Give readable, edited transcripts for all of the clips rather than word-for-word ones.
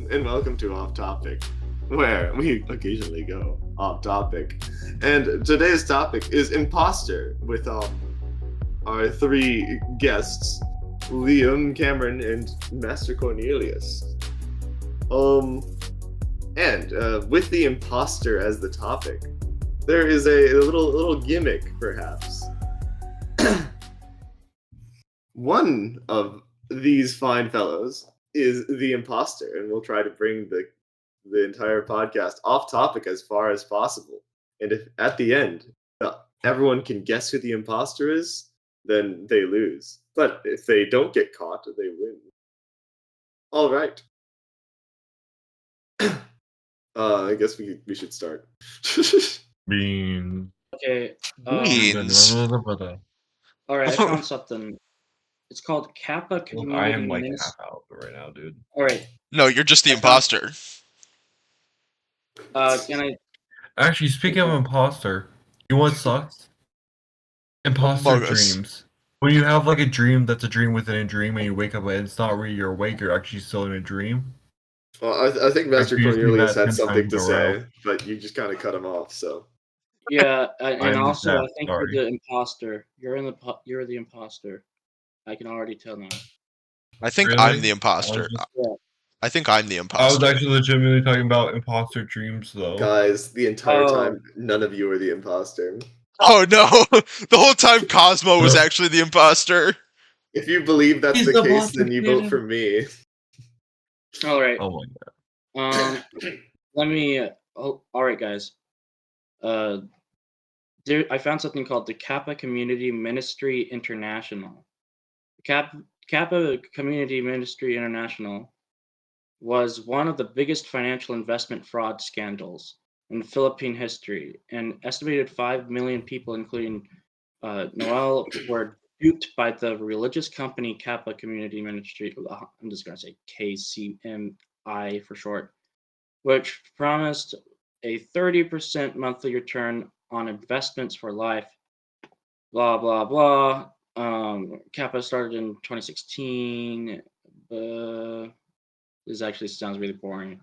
and welcome to Off Topic, where we occasionally go off topic. And today's topic is imposter with our three guests, Liam, Cameron, and Master Cornelius. Um, and with the imposter as the topic, there is a little gimmick, perhaps. One of these fine fellows is the imposter, and we'll try to bring the entire podcast off topic as far as possible. And if at the end everyone can guess who the imposter is, then they lose. But if they don't get caught, they win. All right. I guess we should start. Bean. Okay. Beans. All right. I found something. It's called Kappa Look, Community I am like Ministry. half out right now, dude. All right. No, you're just the imposter. Can I? Actually, speaking of imposter, you know what sucks? Imposter Among Us. dreams. When you have like a dream that's a dream within a dream, and you wake up and it's not really you're awake, you're actually still in a dream. Well, I think Master I've used Cornelius that had 10 something times to in a say, row. but you just kind of cut him off. So Yeah, and I'm also deaf, I think sorry. you're the imposter. You're the imposter. I can already tell now. I think Really? I'm the imposter. Yeah. I think I'm the I was imposter. actually legitimately talking about imposter dreams, though. guys, the entire Oh. time, none of you are the imposter. Oh no! The whole time Cosmo was actually the imposter. If you believe that's He's the the case, monster then you vote kid. for me. All right. Oh my god. Let me. All right, guys. I found something called the Kappa Community Ministry International. Kappa Community Ministry International was one of the biggest financial investment fraud scandals in Philippine history. An estimated 5 million people, including Noel, were duped by the religious company Kappa Community Ministry. I'm just going to say KCMI for short, which promised a 30% monthly return on investments for life. Blah, blah, blah. Kappa started in 2016. This actually sounds really boring.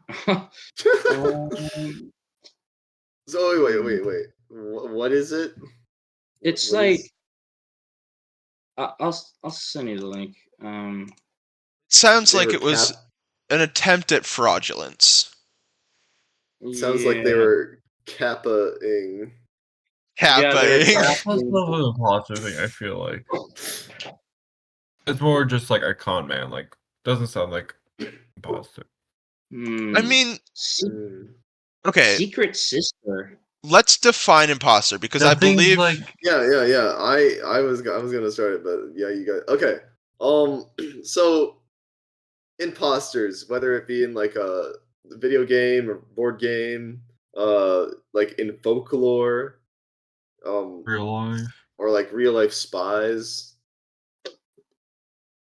So wait. What is it? It's What like is- I'll send you the link. Sounds they like were it was an attempt at fraudulence. sounds like they were kappa-ing. Kappa. That's not an imposter thing, I feel like. It's more just like a con man, like, doesn't sound like imposter. I mean, Hmm. okay, Secret Sister. let's define imposter because The I thing's believe like, Yeah. I was gonna start it, but yeah, you guys. Okay. So imposters, whether it be in like a video game or board game, like in folklore, real life. or like real life spies.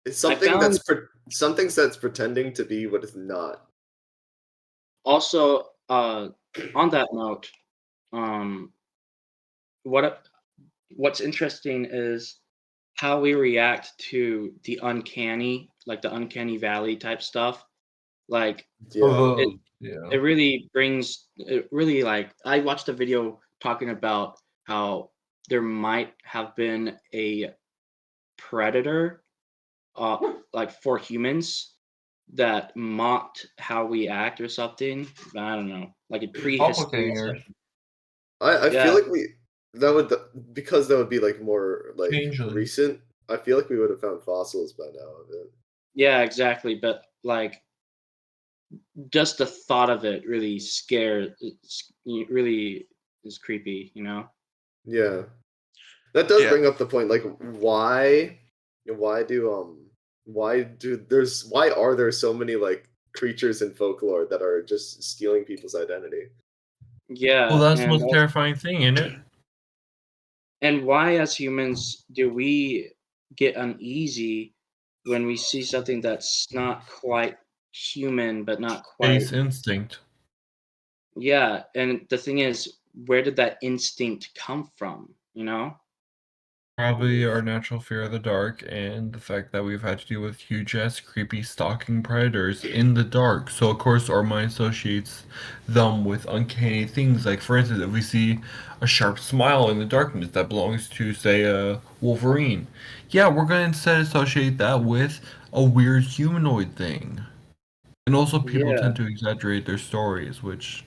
It's I something found- something that's pretending to be what it's not. Also, on that note, what's interesting is how we react to the uncanny, like the uncanny valley type stuff. Like Yeah. it really like I watched a video talking about how there might have been a predator like for humans that mocked how we act or something. I don't know, like a prehistory. I Yeah. feel like because that would be like more like Changeling. recent. I feel like we would have found fossils by now of it. Yeah, exactly. But like, just the thought of it really really is creepy, you know? Yeah, that does Yeah. bring up the point. Like, why are there so many like creatures in folklore that are just stealing people's identity? Yeah. Well, that's the and most terrifying thing, isn't it? And why, as humans, do we get uneasy when we see something that's not quite human, but not quite? Base instinct. Yeah, and the thing is, where did that instinct come from? You know? Probably our natural fear of the dark and the fact that we've had to deal with huge ass creepy stalking predators in the dark. So of course our mind associates them with uncanny things. Like for instance, if we see a sharp smile in the darkness that belongs to say a Wolverine, yeah, we're gonna instead associate that with a weird humanoid thing. And also people Yeah, tend to exaggerate their stories, which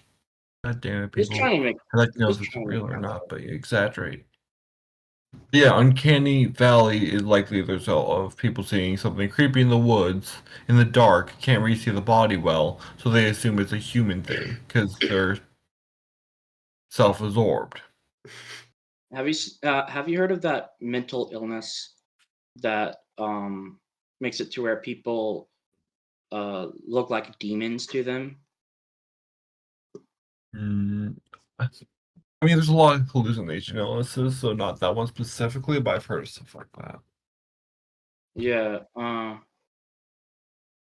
god damn it, just people. trying to make. I'd like to know Just if it's trying to real make or it not, up. but you exaggerate. Yeah, Uncanny Valley is likely the result of people seeing something creepy in the woods, in the dark, can't really see the body well, so they assume it's a human thing, because they're self-absorbed. Have you heard of that mental illness that makes it to where people look like demons to them? Mm, I mean, there's a lot of hallucination illnesses, so not that one specifically, but I've heard of stuff like that. Yeah.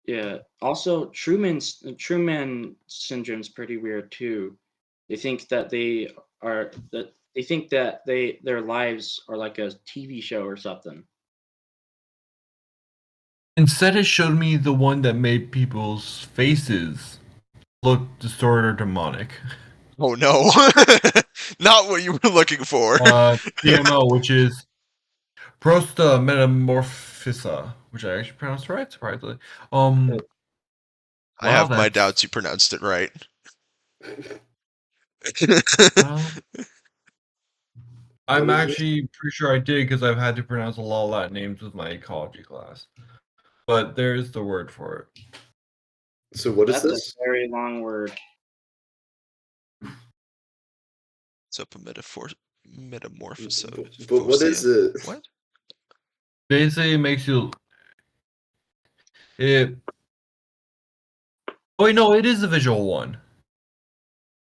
Yeah. Also, Truman syndrome's pretty weird too. They think that they think that their lives are like a TV show or something. Instead, it showed me the one that made people's faces look distorted or demonic. Oh no. Not what you were looking for. PMO, which is Prosta Metamorphosa, which I actually pronounced right, surprisingly. I Wow, have my that's doubts you pronounced it right. well. I'm What is this? actually pretty sure I did because I've had to pronounce a lot of Latin names with my ecology class. But there's the word for it. So what is That's a this? very long word. It's up a metamorphosis. But what is it? What? Basically, it makes you it. Oh wait, no, it is a visual one.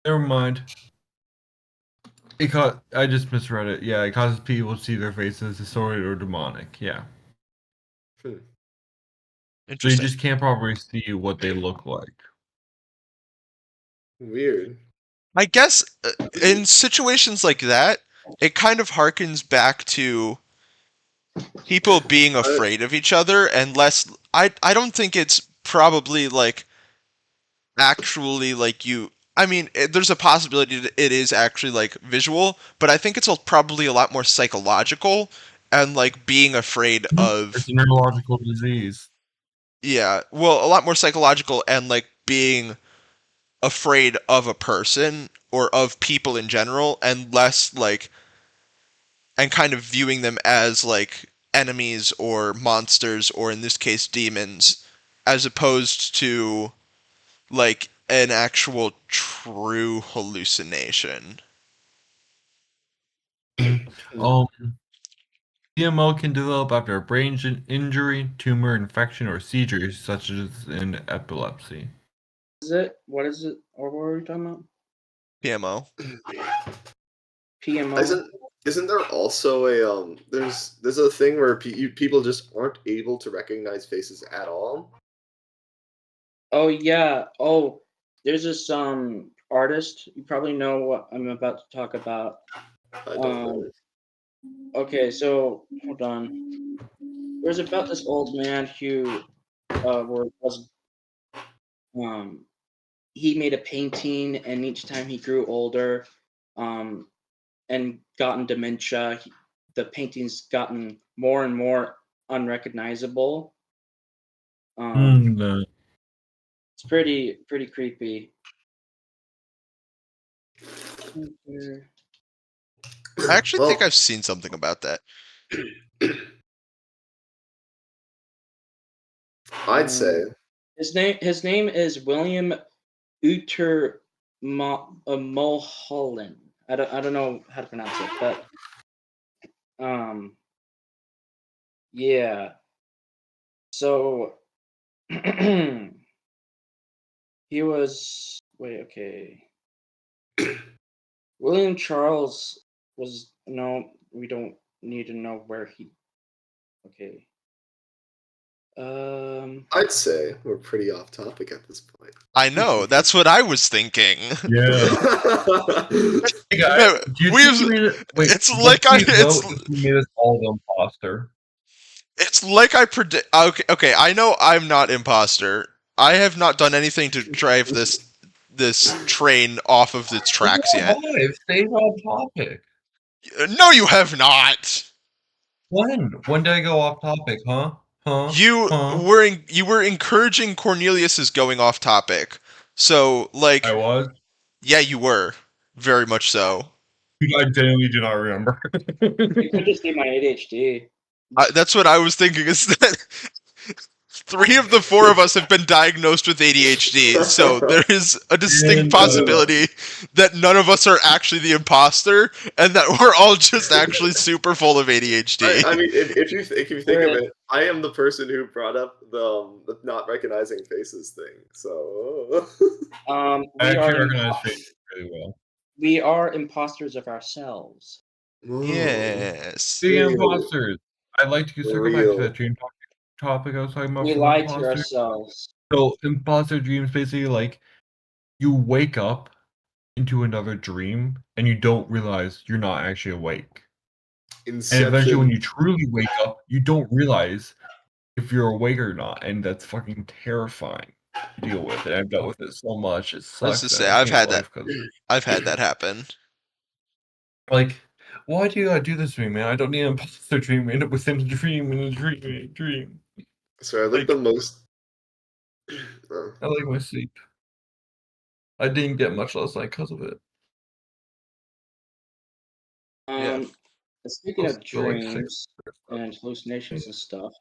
Never mind. I just misread it. Yeah, it causes people to see their faces distorted or demonic. Yeah. Hmm, So you Interesting. just can't properly see what they look like. weird. I guess in situations like that, it kind of harkens back to people being I, afraid of each other and less. I don't think it's probably like actually like you. I mean, there's a possibility that it is actually like visual, but I think it's probably a lot more psychological and like being afraid It's of. a neurological disease. Yeah, well, a lot more psychological and like being afraid of a person or of people in general and less like and kind of viewing them as like enemies or monsters or in this case demons as opposed to like an actual true hallucination. Mhm. hmm, Um, PMO can develop after a brain injury, tumor, infection, or seizures, such as in epilepsy. Is it? What is it? Or what were we talking about? PMO. PMO. isn't there also a there's a thing where people just aren't able to recognize faces at all? Oh yeah. Oh, there's this artist. You probably know what I'm about to talk about. I don't Um. know. Okay, so hold on. There's about this old man who was um he made a painting, and each time he grew older, um and gotten dementia, the painting's gotten more and more unrecognizable. Um, No. it's pretty creepy. I actually think Well, I've seen something about that. I'd say His name is William Uter Mulholland. I don't know how to pronounce it, but um yeah. So he was wait, okay. William Charles was no, we don't need to know where he okay. I'd say we're pretty off topic at this point. I know. That's what I was thinking. Yeah. Hey guys, No, do you we've- think we made it? Wait, it's let's like please it's- vote if we made us all the imposter. It's like I predict. Okay. I know I'm not imposter. I have not done anything to drive this train off of its tracks yet. I've stayed on topic. No, you have not. When? When did I go off topic? Huh? You were encouraging Cornelius's going off topic. So like, I was. yeah, you were very much so. I genuinely do not remember. It could just be my ADHD. That's what I was thinking. Is that 3 of the 4 of us have been diagnosed with ADHD, so there is a distinct possibility that none of us are actually the imposter, and that we're all just actually super full of ADHD. I mean, if you think of it, I am the person who brought up the not recognizing faces thing. So I actually recognize faces really well. We are imposters of ourselves. Yes. Speaking of imposters, I'd like to circle back to Real. that dream topic I was talking about. We for the lie to imposter. ourselves. So imposter dreams basically like you wake up into another dream and you don't realize you're not actually awake. Inception. And eventually when you truly wake up, you don't realize if you're awake or not, and that's fucking terrifying to deal with. And I've dealt with it so much. It sucks. Let's just say I've had that happen. Like, why do you gotta do this to me, man? I don't need an imposter dream. End up within a dream in a dream. So I like the most. I like my sleep. I didn't get much last night because of it. Yeah. Speaking of Still like dreams and hallucinations and stuff,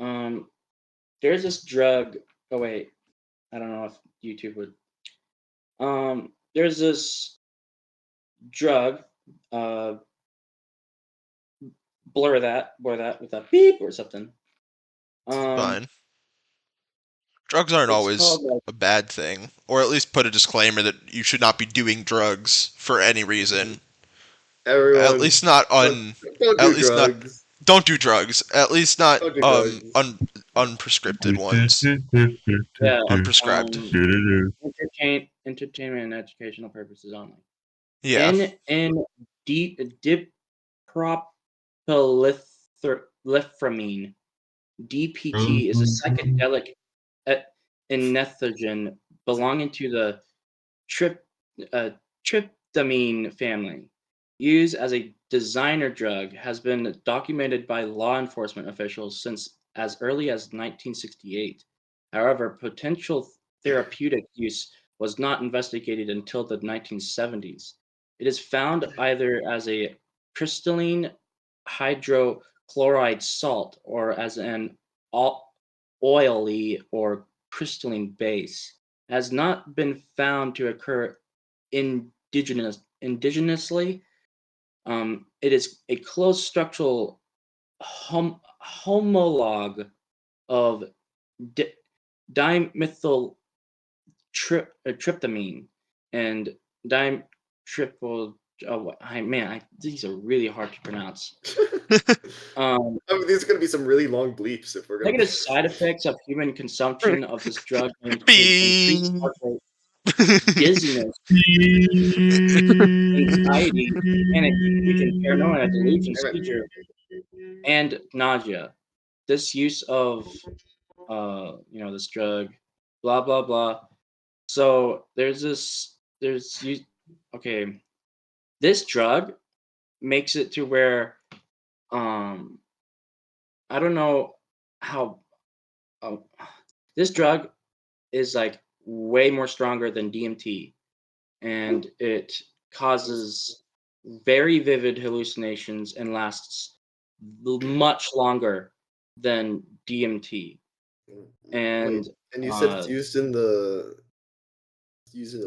there's this drug. Oh wait, I don't know if YouTube would. There's this drug. Blur that with a beep or something. Fine. Drugs aren't it's always called, like- a bad thing, or at least put a disclaimer that you should not be doing drugs for any reason. Everyone, At least not don't at do least not- drugs. Don't do drugs. At least not Don't do drugs. unprescripted ones. Yeah, Unprescribed. entertainment and educational purposes only. Yeah. Dipropyliframine, DPT, is a psychedelic entheogen belonging to the tryptamine family. Used as a designer drug, has been documented by law enforcement officials since as early as 1968. However, potential therapeutic use was not investigated until the 1970s. It is found either as a crystalline hydrochloride salt or as an oily or crystalline base. It has not been found to occur indigenously. It is a close structural homologue of dimethyltryptamine and dimetryptyl. These are really hard to pronounce. I mean, these are going to be some really long bleeps if we're going Negative side effects of human consumption of this drug include increased heart rate, dizziness, anxiety, panic, confusion, paranoia, delusion, seizure, and nausea. This use of, this drug, blah blah blah. So this drug makes it to where, I don't know how. This drug is like way more stronger than DMT, and it causes very vivid hallucinations and lasts much longer than DMT. And and you said it's used in the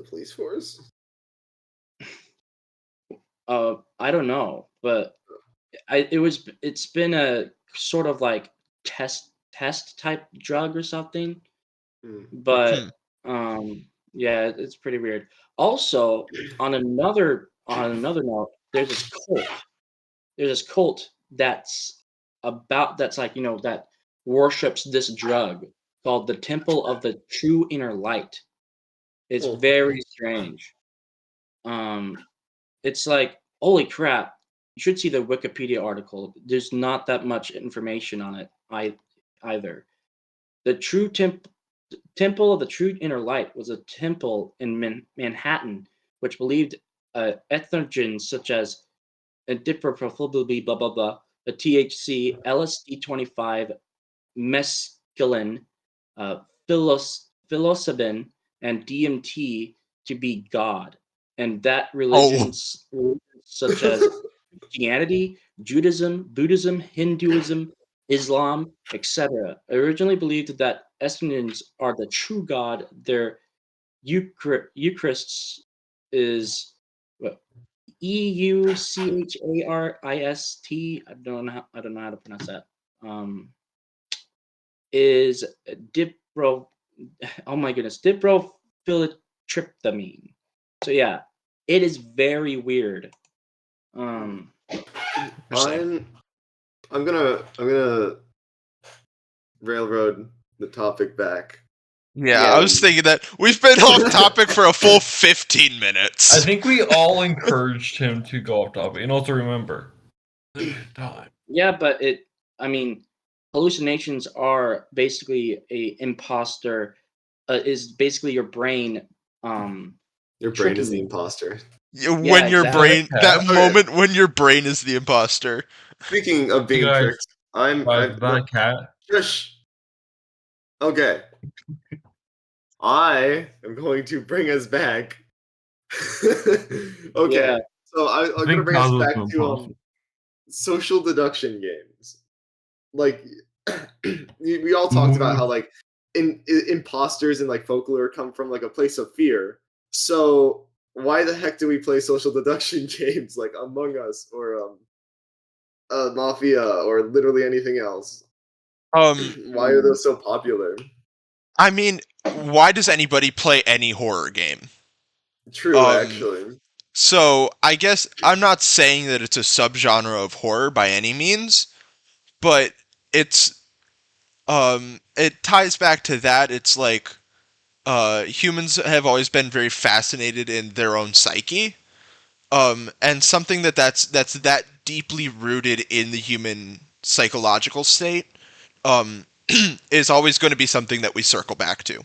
police force? I don't know, but it's been a sort of like test type drug or something. But yeah, it's pretty weird. Also, on another note, there's this cult. There's this cult that's like, that worships this drug called the Temple of the True Inner Light. It's Oh. very strange. It's like, holy crap! You should see the Wikipedia article. There's not that much information on it either. The Temple of the True Inner Light was a temple in Manhattan, which believed ethnogens such as dipropyl blah blah blah, a THC, LSD-25, mescaline, psilocybin, and DMT to be God, and that religions such as Christianity, Judaism, Buddhism, Hinduism, Islam, etc., originally believed that estrogens are the true God. Their Eucharist is what, Eucharist. I don't know how to pronounce that. Is dipro. Oh my goodness, diprotryptamine. So yeah, it is very weird. I'm gonna railroad the topic back. Yeah, Yeah. I was thinking that we've been off topic for a full 15 minutes. I think we all encouraged him to go off topic. And also remember, limited time. Yeah, but I mean, hallucinations are basically a imposter. Is basically your brain. Your brain is the imposter. When Yeah, your exactly. brain, that moment when your brain is the imposter. Speaking of being guys, tricked, I'm that cat. Shush. Okay. I am going to bring us back. Okay. Yeah. So I'm going to think bring us Cosmo's back been to possible. social deduction games. Like we all talked about how like imposters and like folklore come from like a place of fear. So why the heck do we play social deduction games like Among Us or Mafia or literally anything else? Why are those so popular? I mean, why does anybody play any horror game? True, actually. So I guess I'm not saying that it's a subgenre of horror by any means, but it's it ties back to that. It's like humans have always been very fascinated in their own psyche, and something that's that deeply rooted in the human psychological state is always going to be something that we circle back to.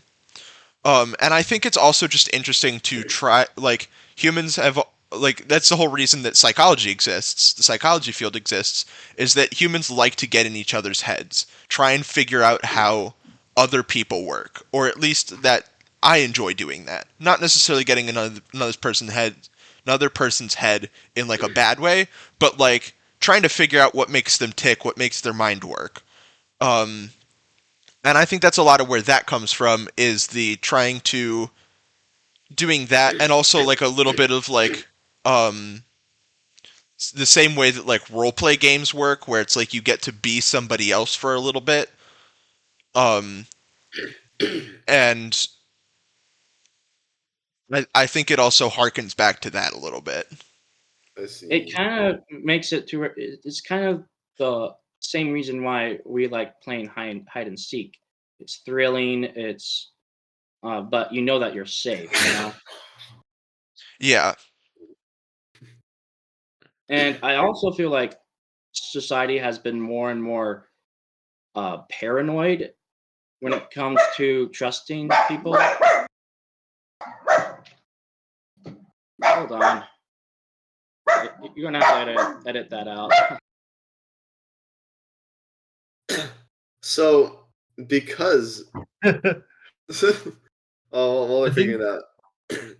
And I think it's also just interesting to try, like, humans have, like, that's the whole reason that psychology exists, the psychology field exists, is that humans like to get in each other's heads, try and figure out how other people work, or at least that I enjoy doing that. Not necessarily getting another person's head in, like, a bad way, but, like, trying to figure out what makes them tick, what makes their mind work. And I think that's a lot of where that comes from, is the trying to doing that, and also like a little bit of like the same way that like role play games work, where it's like you get to be somebody else for a little bit. And I think it also harkens back to that a little bit. I see. It kind of makes it to it's kind of the same reason why we like playing hide and seek. It's thrilling. It's but you know that you're safe. You know. Yeah. And I also feel like society has been more and more paranoid when it comes to trusting people. Hold on. You're gonna have to edit that out. So, because while we're I figuring think- that,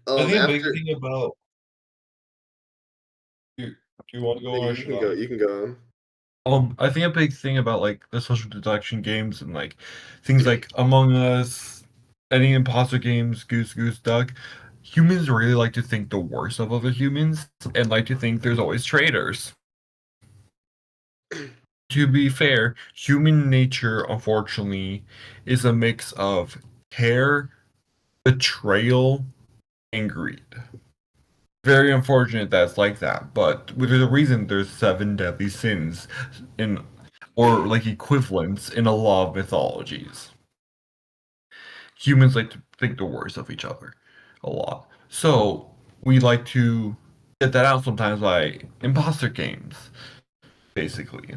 I think a big after thing about. Do you want to go on? you can go. You can go. I think a big thing about like the social deduction games and like things like Among Us, any imposter games, Goose Goose Duck, humans really like to think the worst of other humans and like to think there's always traitors. To be fair, human nature, unfortunately, is a mix of care, betrayal, and greed. Very unfortunate that it's like that, but there's a reason there's 7 deadly sins. And or like equivalents in a lot of mythologies. Humans like to think the worst of each other a lot. So we like to get that out sometimes by imposter games, basically.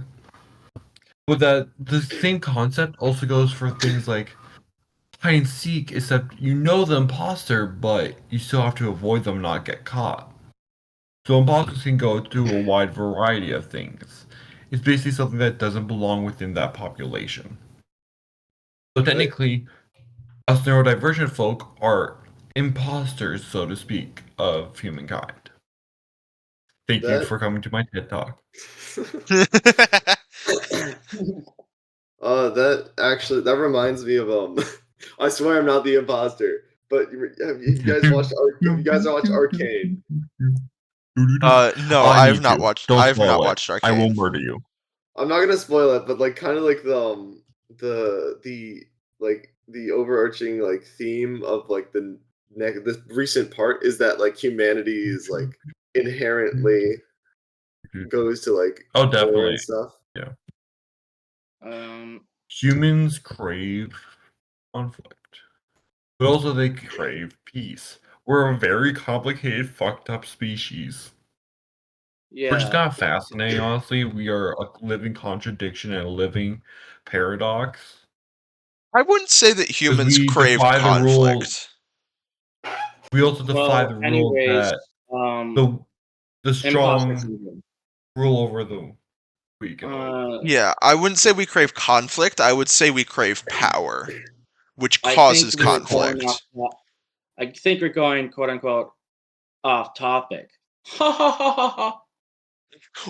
But that the same concept also goes for things like hide and seek, except you know the imposter, but you still have to avoid them not get caught. So imposters can go through a wide variety of things. It's basically something that doesn't belong within that population. So technically, us neurodivergent folk are imposters, so to speak, of humankind. Thank you That for coming to my TED Talk. that reminds me of I swear I'm not the imposter, but have you guys watched Arcane? No, I I've need not to. watched. Don't I've not spoil it. watched I will Arcane. murder you. I'm not gonna spoil it, but like kind of like the overarching like theme of like this recent part is that like humanity is like inherently goes to like Oh, war definitely. and stuff. Yeah. Um, Humans crave conflict, but also they crave peace. We're a very complicated, fucked up species. We're just yeah. kind of fascinating, honestly. We are a living contradiction and a living paradox. I wouldn't say that Because humans we crave defy the rule. conflict. We also defy Well, the rule anyways, that um, the imposter strong syndrome. rule over the weak and all. Yeah, I wouldn't say we crave conflict. I would say we crave power, which I think causes we're going off. conflict. I think we're going quote unquote off topic. Ha ha ha ha ha.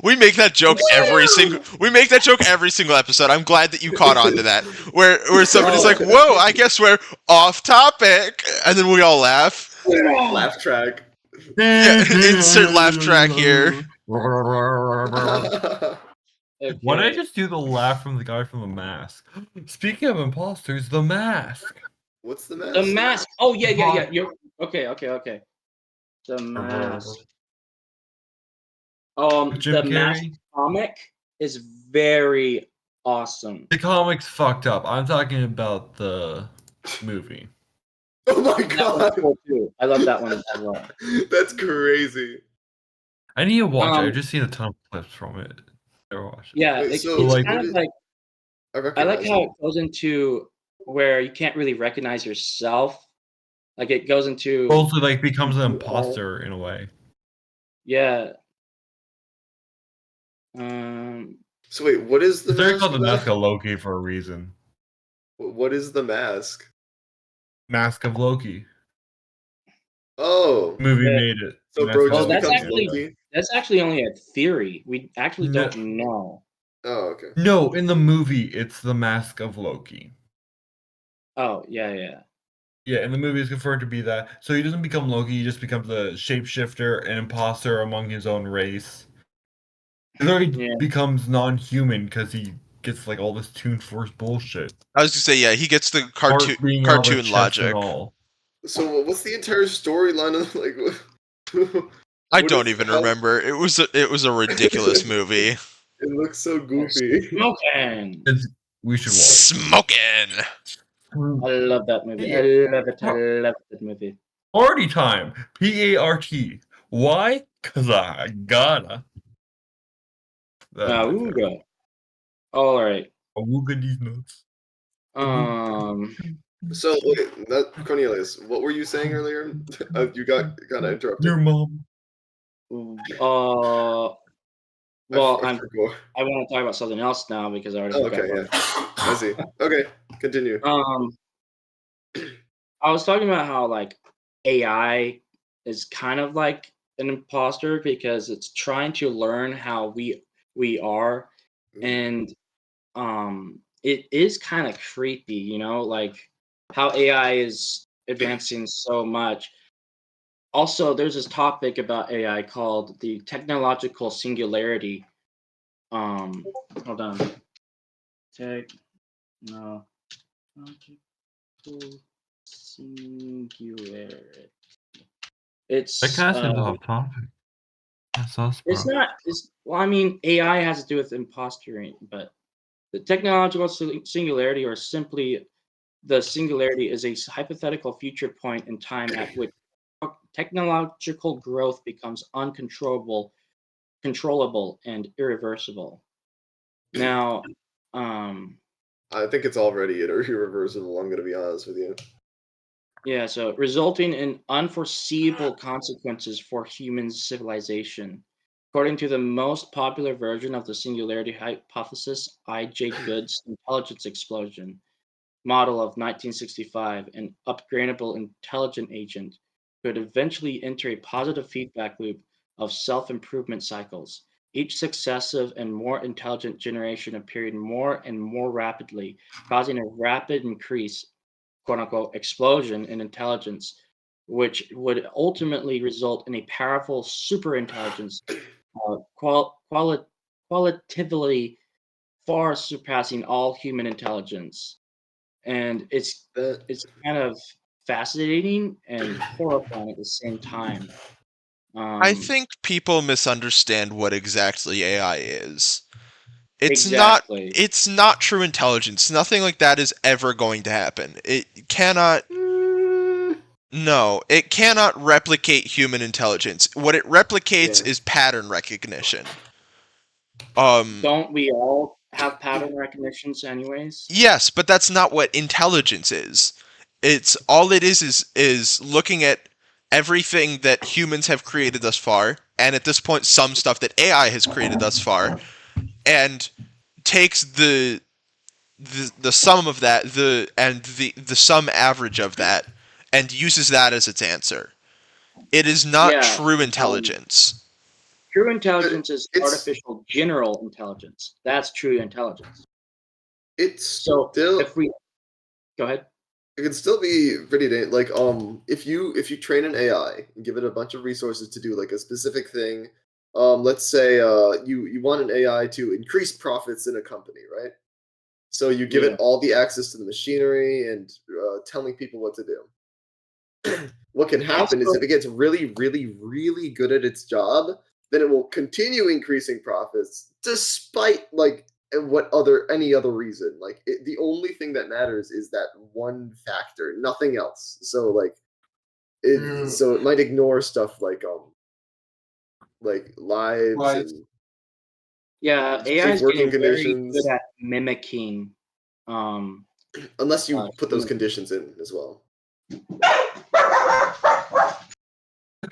We make that joke every single episode. I'm glad that you caught on to that. Where somebody's like, "Whoa, I guess we're off topic," and then we all laugh. Laugh track. Yeah, insert laugh track here. Okay. Why did I just do the laugh from the guy from The Mask? Speaking of imposters, The Mask. What's the The mask? Mask. Oh yeah. You're okay. The Mask. Jim The Mask Carrey? comic is very awesome. The comic's fucked up. I'm talking about the movie. Oh my That one's god, cool too. I love that one as well. that's crazy. I need to watch it. I've Um, just seen a ton of clips from it. Never watched it. yeah, Wait, it's so like- kind what of is- like I I recognize like how it. it goes into where you can't really recognize yourself. Like it goes into Also, like, becomes an you are- imposter in a way. yeah. So wait, what is the They're mask? called the about? Mask of Loki for a reason. What is the mask? Mask of Loki. Oh, Movie Yeah. made it. so Netflix bro Oh, just made that's becomes it. actually- Loki. That's actually only a theory. We actually No. don't know. Oh, okay. No, in the movie, it's the Mask of Loki. Oh, yeah. Yeah, in the movie, it's confirmed to be that. So he doesn't become Loki, he just becomes a shapeshifter, an imposter among his own race. He already Yeah. becomes non-human because he gets like all this Toon Force bullshit. I was gonna say, yeah, he gets the Heart being out of the cartoon chest logic. and all. So what's the entire storyline of like? I what don't is- even how- remember. It was a ridiculous movie. It looks so goofy. Smoking. We should watch. Smoking. I love that movie. Yeah. I love it. I love that movie. Party time. PART. Why? Cause I gotta. That's my favorite. Auga. All right. Awooga these nuts. So wait, Cornelius, what were you saying earlier? You got kind of interrupted. Your mom. Well, I forgot. I want to talk about something else now because I already Oh, forgot. okay, about yeah. I see. Okay, continue. I was talking about how like AI is kind of like an imposter because it's trying to learn how we are, and it is kind of creepy, you know, like how AI is advancing so much. Also, there's this topic about AI called the technological singularity. Hold on. Technological singularity. It's That kind of seems off topic. That's us, bro. it's not. It's well, I mean, AI has to do with impostering, but The technological singularity, or simply the singularity, is a hypothetical future point in time at which technological growth becomes uncontrollable, controllable, and irreversible. Now, I think it's already irreversible. I'm gonna be honest with you. yeah, so resulting in unforeseeable consequences for human civilization. According to the most popular version of the singularity hypothesis, I.J. Good's intelligence explosion model of 1965, an upgradable intelligent agent could eventually enter a positive feedback loop of self-improvement cycles. Each successive and more intelligent generation appearing more and more rapidly, causing a rapid increase, quote unquote, explosion in intelligence, which would ultimately result in a powerful superintelligence, qualitatively far surpassing all human intelligence. And That it's kind of fascinating and horrifying at the same time. I Um, think people misunderstand what exactly AI is. It's not exactly. it's not true intelligence. Nothing like that is ever going to happen. It cannot Mm, no, it cannot replicate human intelligence. What it replicates yeah. is pattern recognition. Um Don't we all have pattern recognitions, anyways? yes, but that's not what intelligence is. It's all it is looking at everything that humans have created thus far, and at this point some stuff that AI has created thus far, and takes the sum of that, the sum average of that, and uses that as its answer. It is not Yeah. true Um, intelligence. True But intelligence is it's artificial general intelligence. That's true intelligence. it's So still if we go ahead. it can still be pretty like if you train an AI and give it a bunch of resources to do like a specific thing, let's say you want an AI to increase profits in a company, right? So you give Yeah. it all the access to the machinery and telling people what to do. What can happen is if Also, it gets really, really, really good at its job, then it will continue increasing profits despite like any other reason. Like the only thing that matters is that one factor, nothing else. So like it might ignore stuff like lives Right. and yeah, AI safe is working getting very good conditions, at mimicking. Um, unless you put those human. conditions in as well.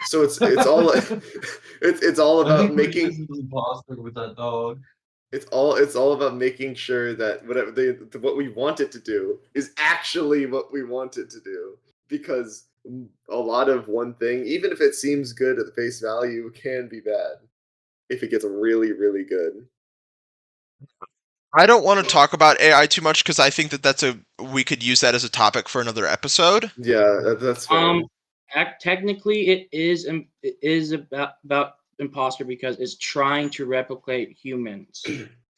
So it's all it's all I about think we making visited imposter with that dog. it's all about making sure that what we want it to do is actually what we want it to do, because a lot of one thing, even if it seems good at the face value, can be bad if it gets really, really good. I don't want to talk about AI too much because I think that we could use that as a topic for another episode. Yeah, that's fair. Um, Technically, it is about imposter because it's trying to replicate humans.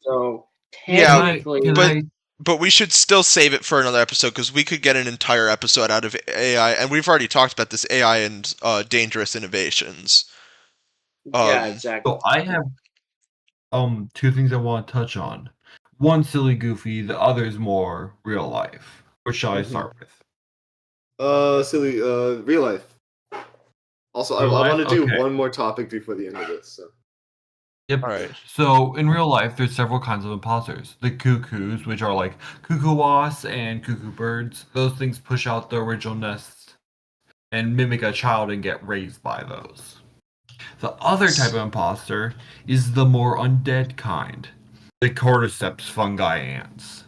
So Yeah, technically, but I but we should still save it for another episode because we could get an entire episode out of AI, and we've already talked about this AI and dangerous innovations. yeah, Um, exactly. so I have two things I want to touch on. One silly goofy, the other is more real life. Which shall I Mhm. start with? Silly, real life. Also, I Real want life? to do Okay. one more topic before the end of this. So. Yep. all right. So in real life, there's several kinds of imposters. The cuckoos, which are like cuckoo wasps and cuckoo birds. Those things push out the original nests and mimic a child and get raised by those. The other type of imposter is the more undead kind. The cordyceps fungi ants.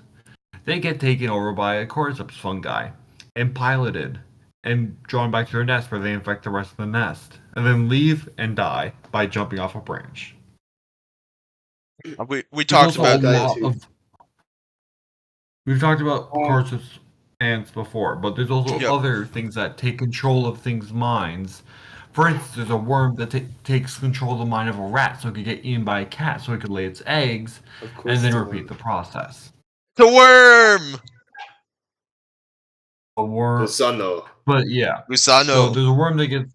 They get taken over by a cordyceps fungi and piloted and drawn back to their nest where they infect the rest of the nest and then leave and die by jumping off a branch. We There's talked also a about Guy lot too. of we've talked about Um, cordyceps ants before, but there's also yep. other things that take control of things' minds. For instance, there's a worm that takes control of the mind of a rat so it could get eaten by a cat so it could lay its eggs Of and course, then it's a repeat worm. the process. The worm, A worm, Gusano. but yeah. So Gusano. there's a worm that gets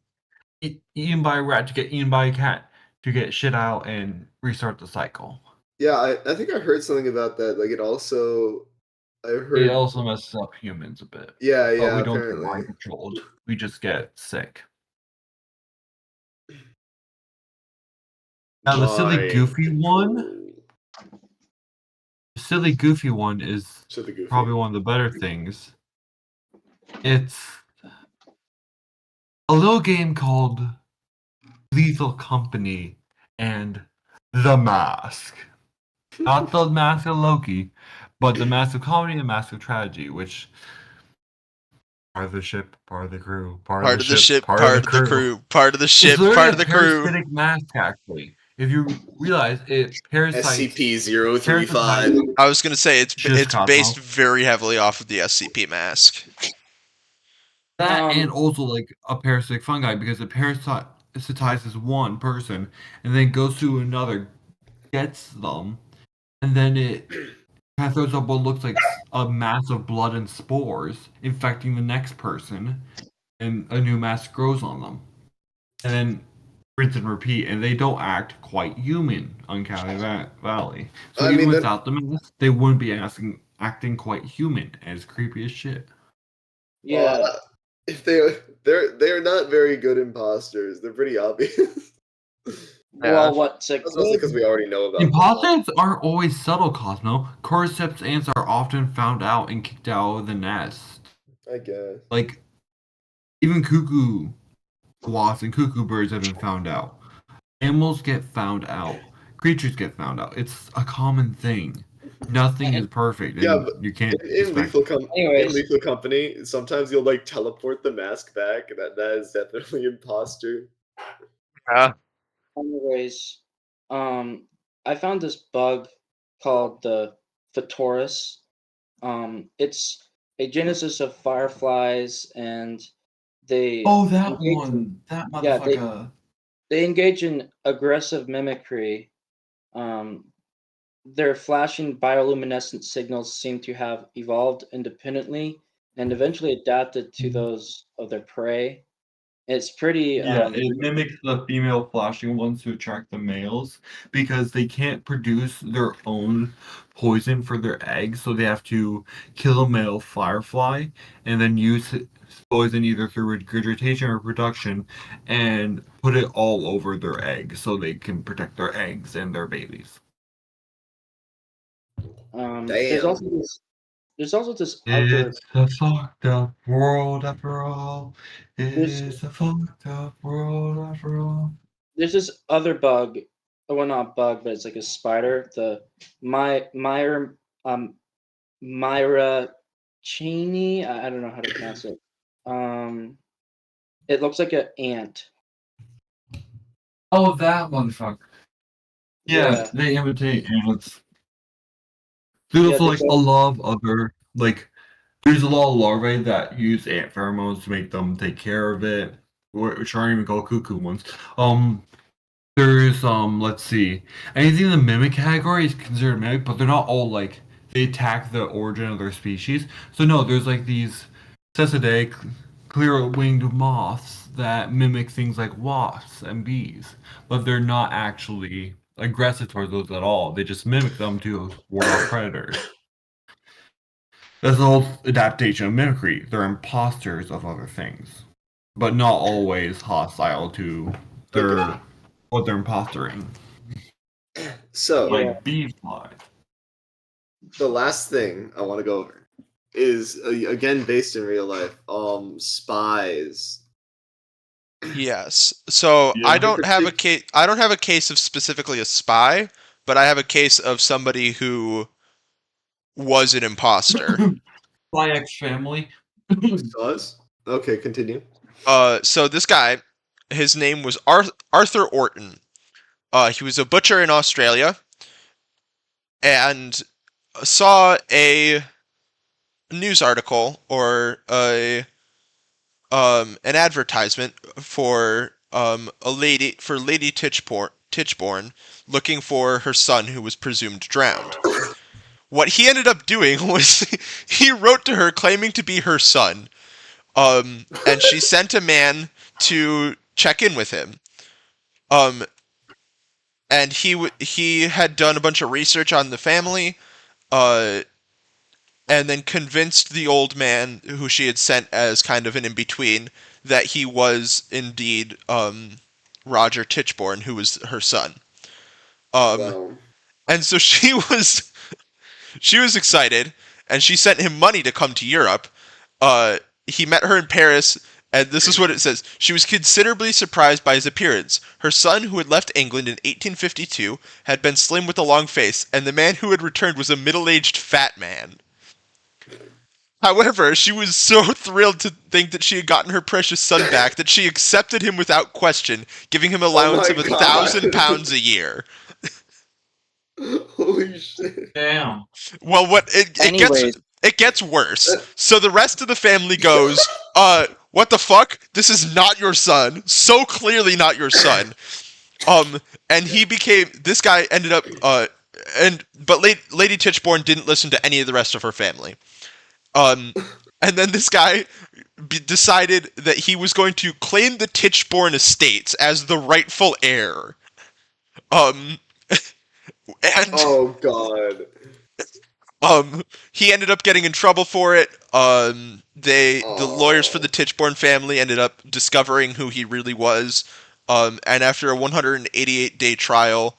eaten by a rat to get eaten by a cat to get shit out and restart the cycle. Yeah, I think I heard something about that. Like it also, I It heard. also messes up humans a bit. Yeah, But yeah. we don't get Apparently. mind controlled. We just get sick. Now the silly goofy one. The silly goofy one is So the goofy. probably one of the better things. It's a little game called Lethal Company and The Mask. Not the Mask of Loki, but the Mask of Comedy and Mask of Tragedy, which part of the ship, part of the crew, part of the ship, part of the crew. part of the It's ship, literally part a of the crew. parasitic mask, actually. If you realize it parasites SCP-035. I was gonna say it's Just based Cosmo. very heavily off of the SCP mask. That and also like a parasitic fungi because it parasitizes one person and then goes to another, gets them, and then it kind of throws up what looks like a mass of blood and spores, infecting the next person, and a new mass grows on them. And then rinse and repeat, and they don't act quite human on Valley. So I even mean, without them, they wouldn't be acting quite human, as creepy as shit. Yeah. If they're not very good imposters. They're pretty obvious. Well, what's a That's mostly because we already know about them. Imposters aren't always subtle, Cosmo. Cordyceps ants are often found out and kicked out of the nest. I guess. Like, even cuckoo wasps and cuckoo birds have been found out. Animals get found out. Creatures get found out. It's a common thing. Nothing is perfect, and Yeah, but you can't in expect Lethal Company, sometimes you'll like teleport the mask back. That is definitely imposter. Anyways, I found this bug called the Photorus. It's a genesis of fireflies, and they Oh, that engage in- one. That yeah motherfucker. they engage in aggressive mimicry. Um, their flashing bioluminescent signals seem to have evolved independently and eventually adapted to those of their prey. It's pretty Yeah, it mimics the female flashing ones to attract the males because they can't produce their own poison for their eggs, so they have to kill a male firefly and then use his poison either through regurgitation or production and put it all over their eggs so they can protect their eggs and their babies. there's also this other It's a fucked up world after all. there's It's a fucked up world after all. there's this other bug, well, not bug, but it's like a spider, the Myra Myra Cheney. I don't know how to pronounce it. It looks like an ant. Oh, that motherfucker. Yeah, Yeah. they imitate ants. There's Yeah, also there's like a lot of other like there's a lot of larvae that use ant pheromones to make them take care of it, which aren't even called cuckoo ones. There's let's see, anything in the mimic category is considered mimic, but they're not all like they attack the origin of their species. So no, there's like these Cecidae, clear-winged moths that mimic things like wasps and bees, but they're not actually aggressive towards those at all. They just mimic them to ward off predators. That's the whole adaptation of mimicry. They're imposters of other things, but not always hostile to their what they're impostoring. So Like bee fly. the last thing I want to go over is again based in real life. Spies. Yes. So Yeah. I don't have a case. I don't have a case of specifically a spy, but I have a case of somebody who was an imposter. Fly X family. Spies. Okay, continue. So this guy, his name was Arthur Orton. He was a butcher in Australia, and saw a news article or an advertisement for Lady Tichborne looking for her son who was presumed drowned. What he ended up doing was he wrote to her claiming to be her son, and she sent a man to check in with him. and he had done a bunch of research on the family, and then convinced the old man who she had sent as kind of an in between that he was indeed Roger Tichborne, who was her son. Wow. And so she was excited, and she sent him money to come to Europe. He met her in Paris, and this is what it says. She was considerably surprised by his appearance. Her son, who had left England in 1852, had been slim with a long face, and the man who had returned was a middle-aged fat man. However, she was so thrilled to think that she had gotten her precious son back that she accepted him without question, giving him allowance Oh my of God. £1,000 a year. Holy shit. Damn. Well, Anyways, it gets worse. So the rest of the family goes, what the fuck? This is not your son. So clearly not your son. And this guy ended up, but Lady Tichborne didn't listen to any of the rest of her family. And then this guy decided that he was going to claim the Tichborne estates as the rightful heir. And Oh God. he ended up getting in trouble for it. The lawyers for the Tichborne family ended up discovering who he really was. And after a 188-day trial,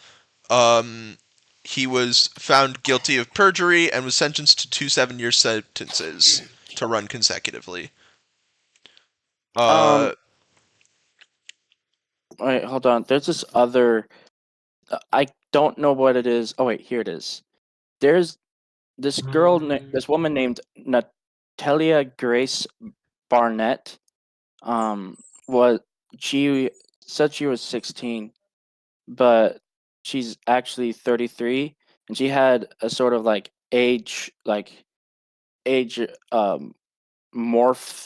he was found guilty of perjury and was sentenced to 2 7-year sentences to run consecutively. wait, hold on. There's this other. I don't know what it is. Oh wait, here it is. There's this this woman named Natalia Grace Barnett. Was she said she was 16, but she's actually 33, and she had a sort of like age morph.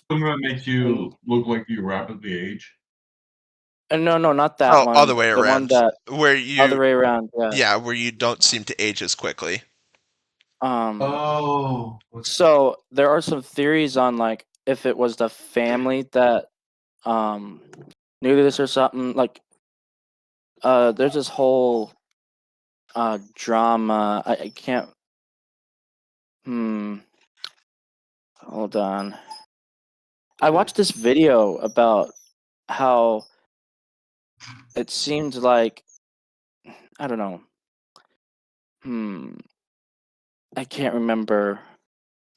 Something that makes you look like you rapidly age. No, not that one. Other way The one around. that Where you, other way around. Yeah. yeah, where you don't seem to age as quickly. Oh. So there are some theories on like if it was the family that knew this or something. Like there's this whole drama. I can't. Hold on. I watched this video about how it seemed like I don't know. I can't remember.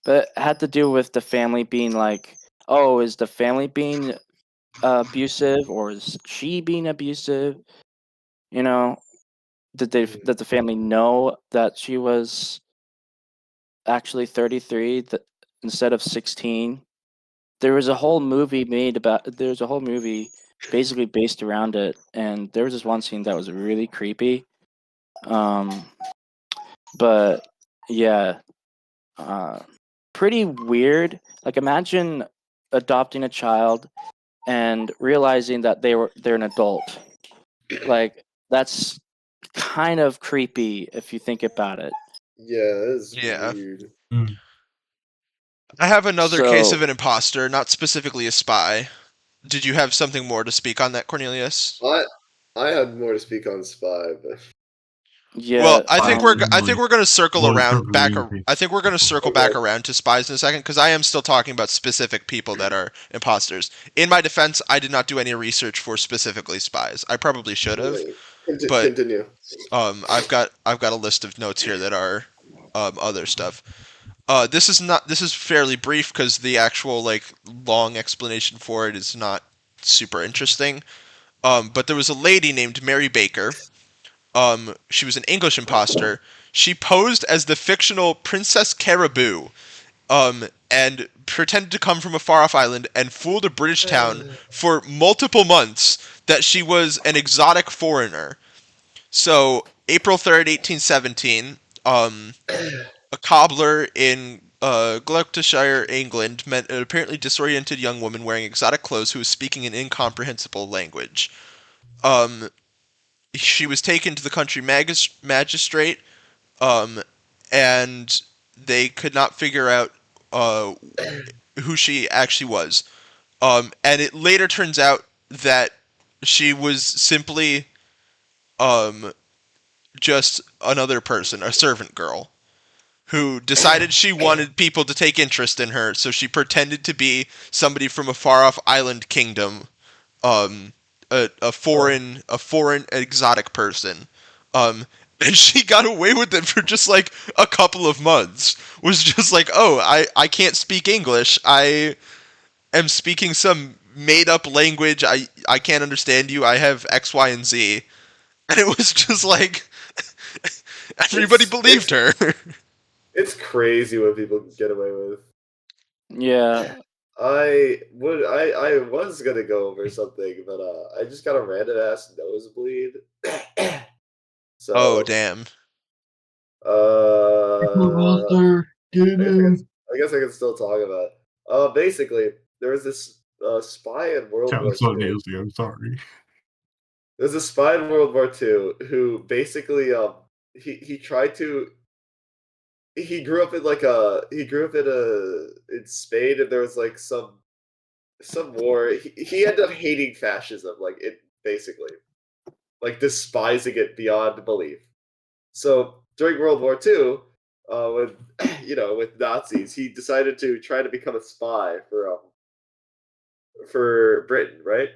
But it had to do with the family being like, oh, is the family being abusive or is she being abusive? You know, did the family know that she was actually 33 instead of 16? There's a whole movie basically based around it, and there was this one scene that was really creepy. But yeah, pretty weird. Like imagine adopting a child and realizing that they're an adult. Like that's kind of creepy if you think about it. Yeah, that's Yeah. weird. I have another case So- of an imposter, not specifically a spy. Did you have something more to speak on that, Cornelius? I had more to speak on Spy, but Yeah. Well, I think we're going to circle Really around back. creepy. I think we're going to circle Okay. back around to spies in a second because I am still talking about specific people that are imposters. In my defense, I did not do any research for specifically spies. I probably should have. But- continue. I've got a list of notes here that are other stuff. This is fairly brief because the actual like long explanation for it is not super interesting. But there was a lady named Mary Baker. She was an English imposter. She posed as the fictional Princess Caribou, and pretended to come from a far-off island and fooled a British town for multiple months that she was an exotic foreigner. So, April 3rd, 1817, a cobbler in Gloucestershire, England, met an apparently disoriented young woman wearing exotic clothes who was speaking an incomprehensible language. She was taken to the country magistrate, and they could not figure out who she actually was. And it later turns out that she was simply just another person, a servant girl, who decided she wanted people to take interest in her, so she pretended to be somebody from a far-off island kingdom, um, a foreign exotic person, and she got away with it for just like a couple of months. Was just like, oh, I can't speak English. I am speaking some made up language. I can't understand you. I have X, Y, and Z. And it was just like everybody believed her. It's crazy what people can get away with. Yeah. I was gonna go over something, but I just got a random ass nosebleed. So Oh damn. Get him. I guess I can still talk about it. Basically, there was this spy in World War So II. nasally, I'm sorry. There's a spy in World War II who basically he tried to he grew up in in Spain, and there was like some war. He ended up hating fascism, like it basically, like despising it beyond belief. So during World War II, with with Nazis, he decided to try to become a spy for Britain, right?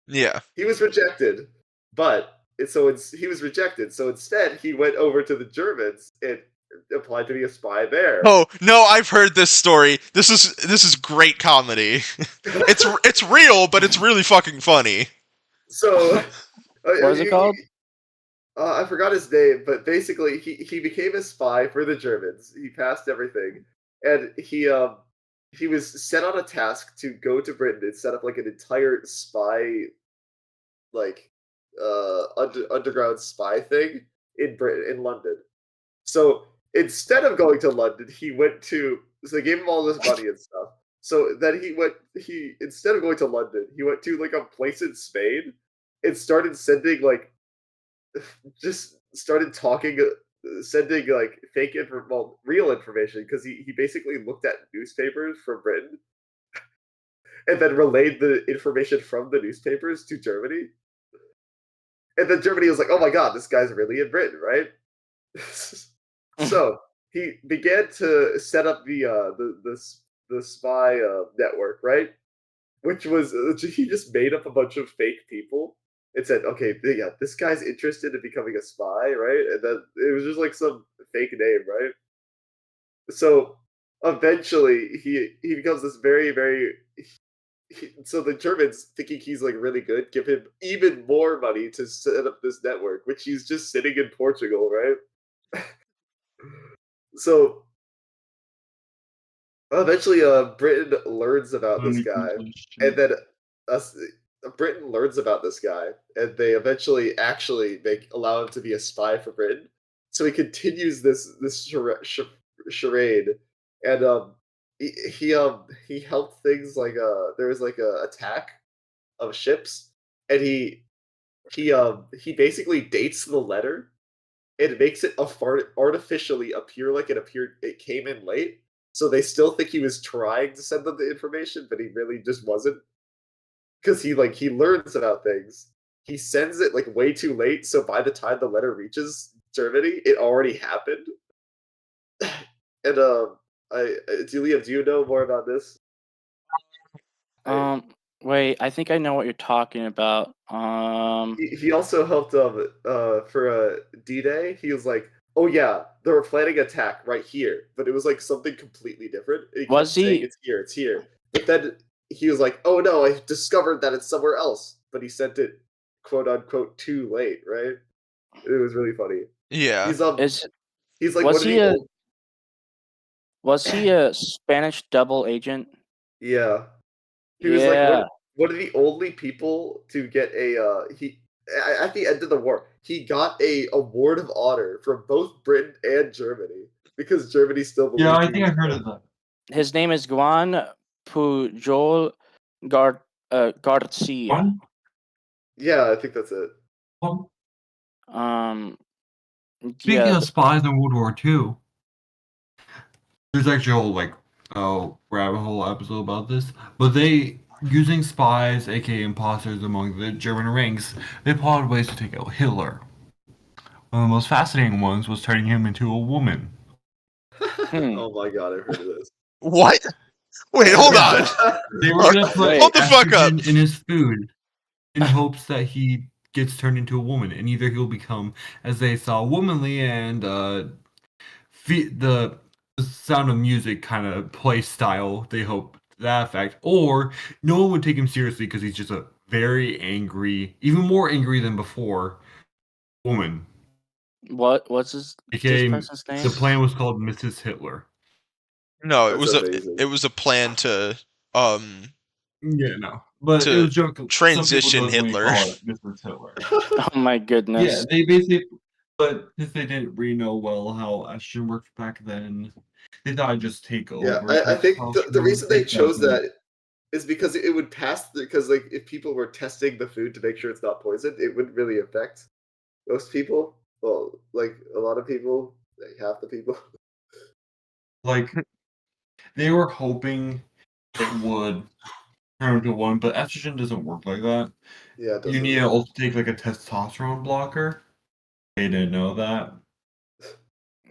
Yeah. He was rejected, but he was rejected. So instead, he went over to the Germans and applied to be a spy there. Oh no, I've heard this story. This is great comedy. It's real, but it's really fucking funny. So What is it called? I forgot his name, but basically he became a spy for the Germans. He passed everything, and he was set on a task to go to Britain and set up like an entire spy, like underground spy thing in Britain, in London. So instead of going to London, he went to. So they gave him all this money and stuff. So then he instead of going to London, he went to like a place in Spain and started sending like just started talking, sending like real information, because he basically looked at newspapers from Britain and then relayed the information from the newspapers to Germany. And then Germany was like, "Oh my god, this guy's really in Britain, right?" So he began to set up the spy network, right? Which was he just made up a bunch of fake people and said, "Okay, yeah, this guy's interested in becoming a spy, right?" And then it was just like some fake name, right? So eventually, he becomes this so the Germans, thinking he's like really good, give him even more money to set up this network, which he's just sitting in Portugal, right? So eventually, Britain learns about this guy, and then us, Britain learns about this guy, and they eventually actually allow him to be a spy for Britain. So he continues this charade, and he helped things like there was like a attack of ships, and he basically dates the letter. It makes it artificially appear like it came in late. So they still think he was trying to send them the information, but he really just wasn't. Because he learns about things. He sends it like way too late, so by the time the letter reaches Germany, it already happened. And Julia, do you know more about this? Wait, I think I know what you're talking about. He also helped for D-Day. He was like, "Oh yeah, they were planning an attack right here," but it was like something completely different. He Was kept saying, he- It's here." But then he was like, "Oh no, I discovered that it's somewhere else." But he sent it, quote unquote, too late. Right? It was really funny. Yeah. He's he's like was one of he the a old, was he a Spanish double agent? yeah. He was like Yeah. one of the only people to get at the end of the war, he got a award of honor from both Britain and Germany, because Germany still believed Yeah, I he think was I heard dead. of that. His name is Juan Pujol Garcia. One? Yeah, I think that's it. One? Speaking Yeah. of spies in World War II, there's actually a whole rabbit hole episode about this. But they, using spies, aka imposters, among the German ranks, they plotted ways to take out Hitler. One of the most fascinating ones was turning him into a woman. Oh my god, I've heard of this. What? Wait, hold Yeah. on. They were gonna put Wait. Hold the fuck up. estrogen in his food in hopes that he gets turned into a woman, and either he'll become, as they saw, womanly and the Sound of Music kind of play style. They hope to that effect, or no one would take him seriously because he's just a very angry, even more angry than before, woman. What's this Became person's name? the plan was called Mrs. Hitler. No, That's amazing. it was a plan to Yeah, no, but it to was joke. Some people transition jokingly Hitler. call it Mrs. Hitler. Oh my Yeah, goodness. they basically, but since they didn't really know well how estrogen worked back then, they thought I'd just take Yeah, over. I think How the strong reason they it chose doesn't. that is because it would pass because like if people were testing the food to make sure it's not poisoned, it wouldn't really affect most people. Well, like a lot of people, like half the people. Like they were hoping it would turn into one, but estrogen doesn't work like that. Yeah, it You doesn't. need to also take like a testosterone blocker. They didn't know that.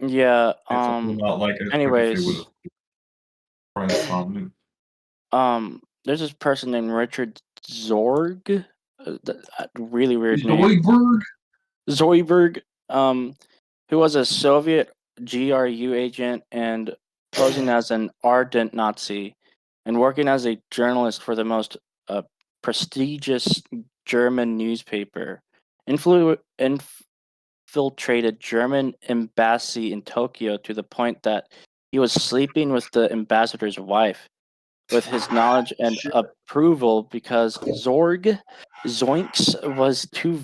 Yeah. It's also not like as quick as they would Anyways, have thought. there's this person named Richard Zorg. Really weird name. Zoidberg? Zoidberg, who was a Soviet GRU agent and posing as an ardent Nazi, and working as a journalist for the most prestigious German newspaper. Infiltrated German embassy in Tokyo to the point that he was sleeping with the ambassador's wife with his knowledge and Shit. approval because Zoinks was too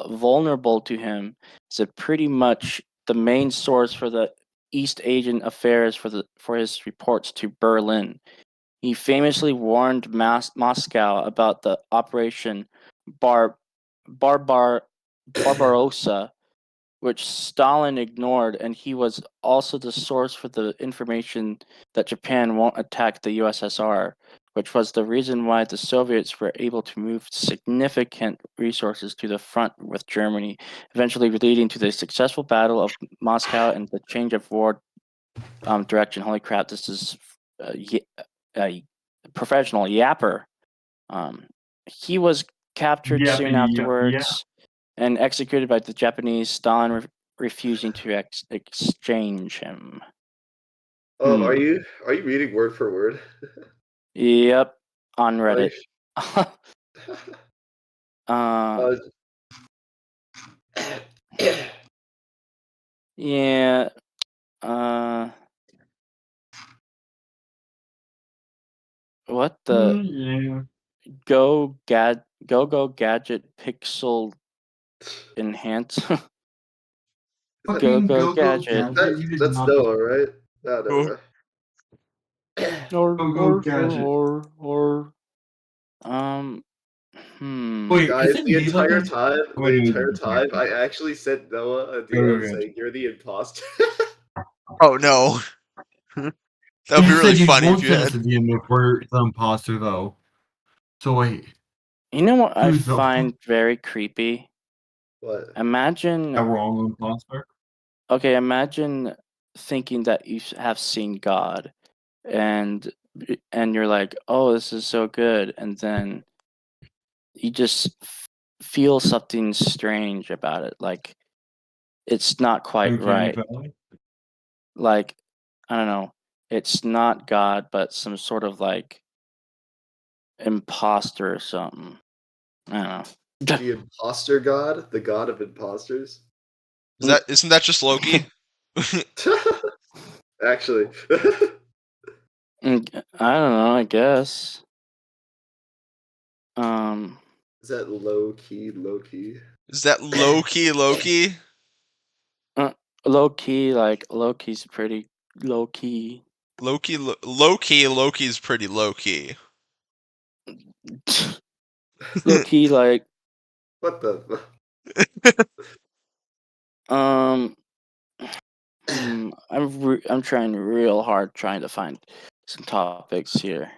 vulnerable to him. So pretty much the main source for the East Asian affairs for his reports to Berlin. He famously warned Moscow about the Operation Barbar Barbarossa, which Stalin ignored, and he was also the source for the information that Japan won't attack the USSR, which was the reason why the Soviets were able to move significant resources to the front with Germany, eventually leading to the successful Battle of Moscow and the change of war direction. Holy crap, this is a professional yapper. He was captured soon afterwards and executed by the Japanese, Stalin refusing to exchange him. Are you reading word for word? Yep, on Reddit. Uh, Yeah. What the Yeah. go gadget pixel enhance? Fucking Go go gadget. gadget. You did that's not. Noah, right? No, Cool. no. Go gadget. Um. Wait, Guys, isn't he like a? the entire time, I actually sent Noah a Go DM gadget. saying you're the imposter. Oh no. That would be You really said you funny if won't you send us had. a DM if we're the imposter, though. So wait, You know what I who's the find very creepy? What? Imagine wrong imposter? Okay, imagine thinking that you have seen God and you're like, "Oh, this is so good." And then you just feel something strange about it. Like it's not quite Uncanny right. Valley. Like I don't know. It's not God, but some sort of like imposter or something. I don't know. The imposter god? The god of imposters? Isn't that just Loki? Actually. I don't know, I guess. Um Is that low key, low key? Is that Loki? low key, like Loki's pretty low key. Loki's pretty low key. Low key, like What the? I'm I'm trying real hard trying to find some topics here.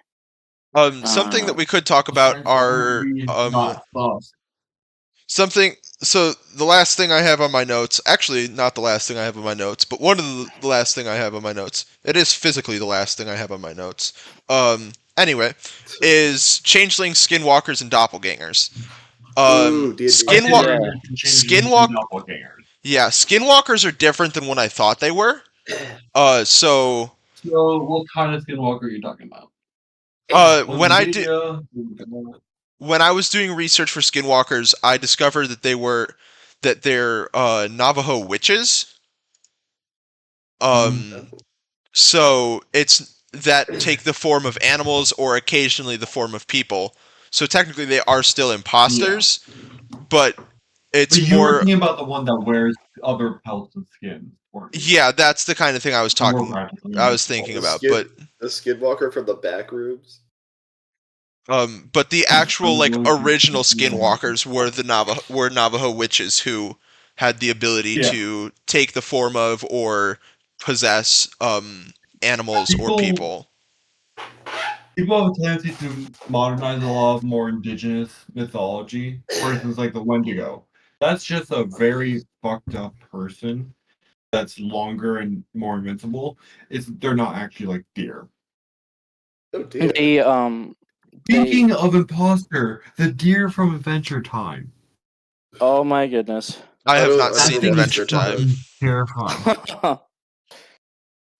Something that we could talk about Besides are Ruby, not Boss. something So the last thing I have on my notes, actually not the last thing I have on my notes, but one of the last thing I have on my notes. It is physically the last thing I have on my notes. Anyway, is changeling, skinwalkers, and doppelgangers. Ooh, D&D. Yeah. Doppelgangers. Yeah, skinwalkers are different than what I thought they were. So So, what kind of skinwalker are you talking about? when I was doing research for skinwalkers, I discovered that they're Navajo witches. So it's that take the form of animals or occasionally the form of people. So technically they are still imposters, but it's But you were more. thinking about the one that wears other pelts and skins. Yeah, that's the kind of thing I was More talking. practically I was invincible. thinking The about, skid, the skidwalker from the back rooms. but the actual like I'm going to- original skinwalkers were Navajo witches who had the ability Yeah. to take the form of or possess animals or people. People have a tendency to modernize a lot of more indigenous mythology. For instance, like the Wendigo. That's just a very fucked up person that's longer and more invincible. They're not actually like deer. Oh dear. Speaking of imposter, the deer from Adventure Time. Oh my goodness. I have don't- not I That seen thing Adventure is Time. fucking terrifying.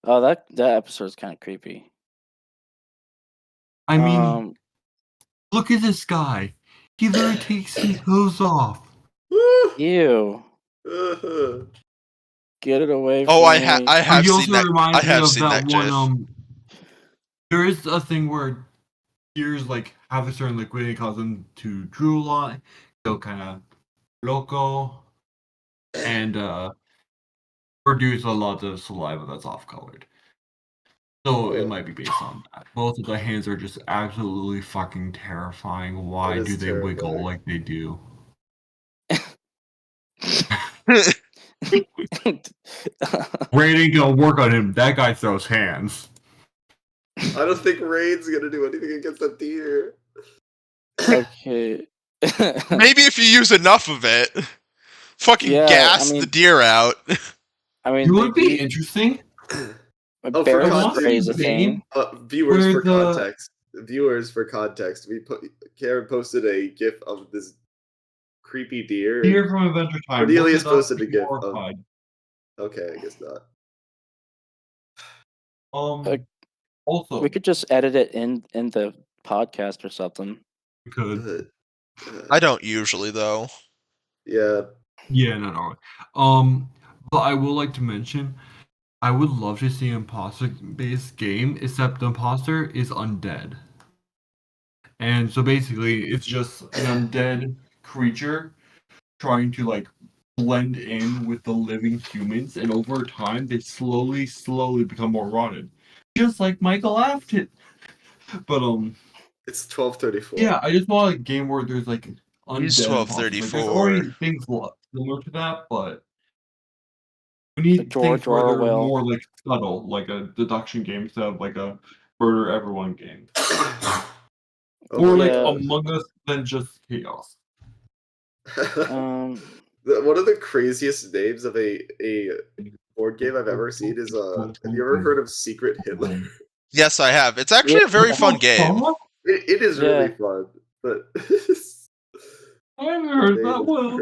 Oh, that episode's kind of creepy. I mean, look at this guy. He literally takes his clothes off. Ew. Uh-huh. Get it away from Oh, I me. have He seen also that. reminds I me have of seen that that one. GIF. There is a thing where deers like have a certain liquid, it causes them to drool a lot, go kind of loco, and produce a lot of saliva that's off-colored. So it might be based on that. Both of the hands are just absolutely fucking terrifying. Why That do is they wiggle terrifying. like they do? Raid ain't gonna work on him. That guy throws hands. I don't think Raid's gonna do anything against a deer. Okay. Maybe if you use enough of it, fucking Yeah, gas I mean- the deer out. I mean, It would be they interesting. Oh, for bear context, spray is a game. thing. Viewers Where for the- context. Viewers for context. Karen posted a GIF of this creepy deer. Deer from Adventure Time. Cornelius Look it up, posted a be GIF of. horrified. Okay, I guess not. Also, We could just edit it in the podcast or something. we could. I don't usually though. Yeah. Yeah, no. But I would like to mention, I would love to see an imposter-based game, except the imposter is undead. And so basically, it's just an undead creature trying to like blend in with the living humans, and over time, they slowly become more rotted, just like Michael Afton. But It's 12:34. yeah, I just want a game where there's like He's undead imposters. Like, there's 12:34. already things similar to that, but we need George things where they're Orwell. more like subtle, like a deduction game instead of like a murder everyone game. Or like Yeah. Among Us than just chaos. Um, One of the craziest names of a board game I've ever seen is have you ever heard of Secret Hitler? Yes, I have. It's actually a very fun game. It is Yeah. really fun, but I haven't heard Name that is one.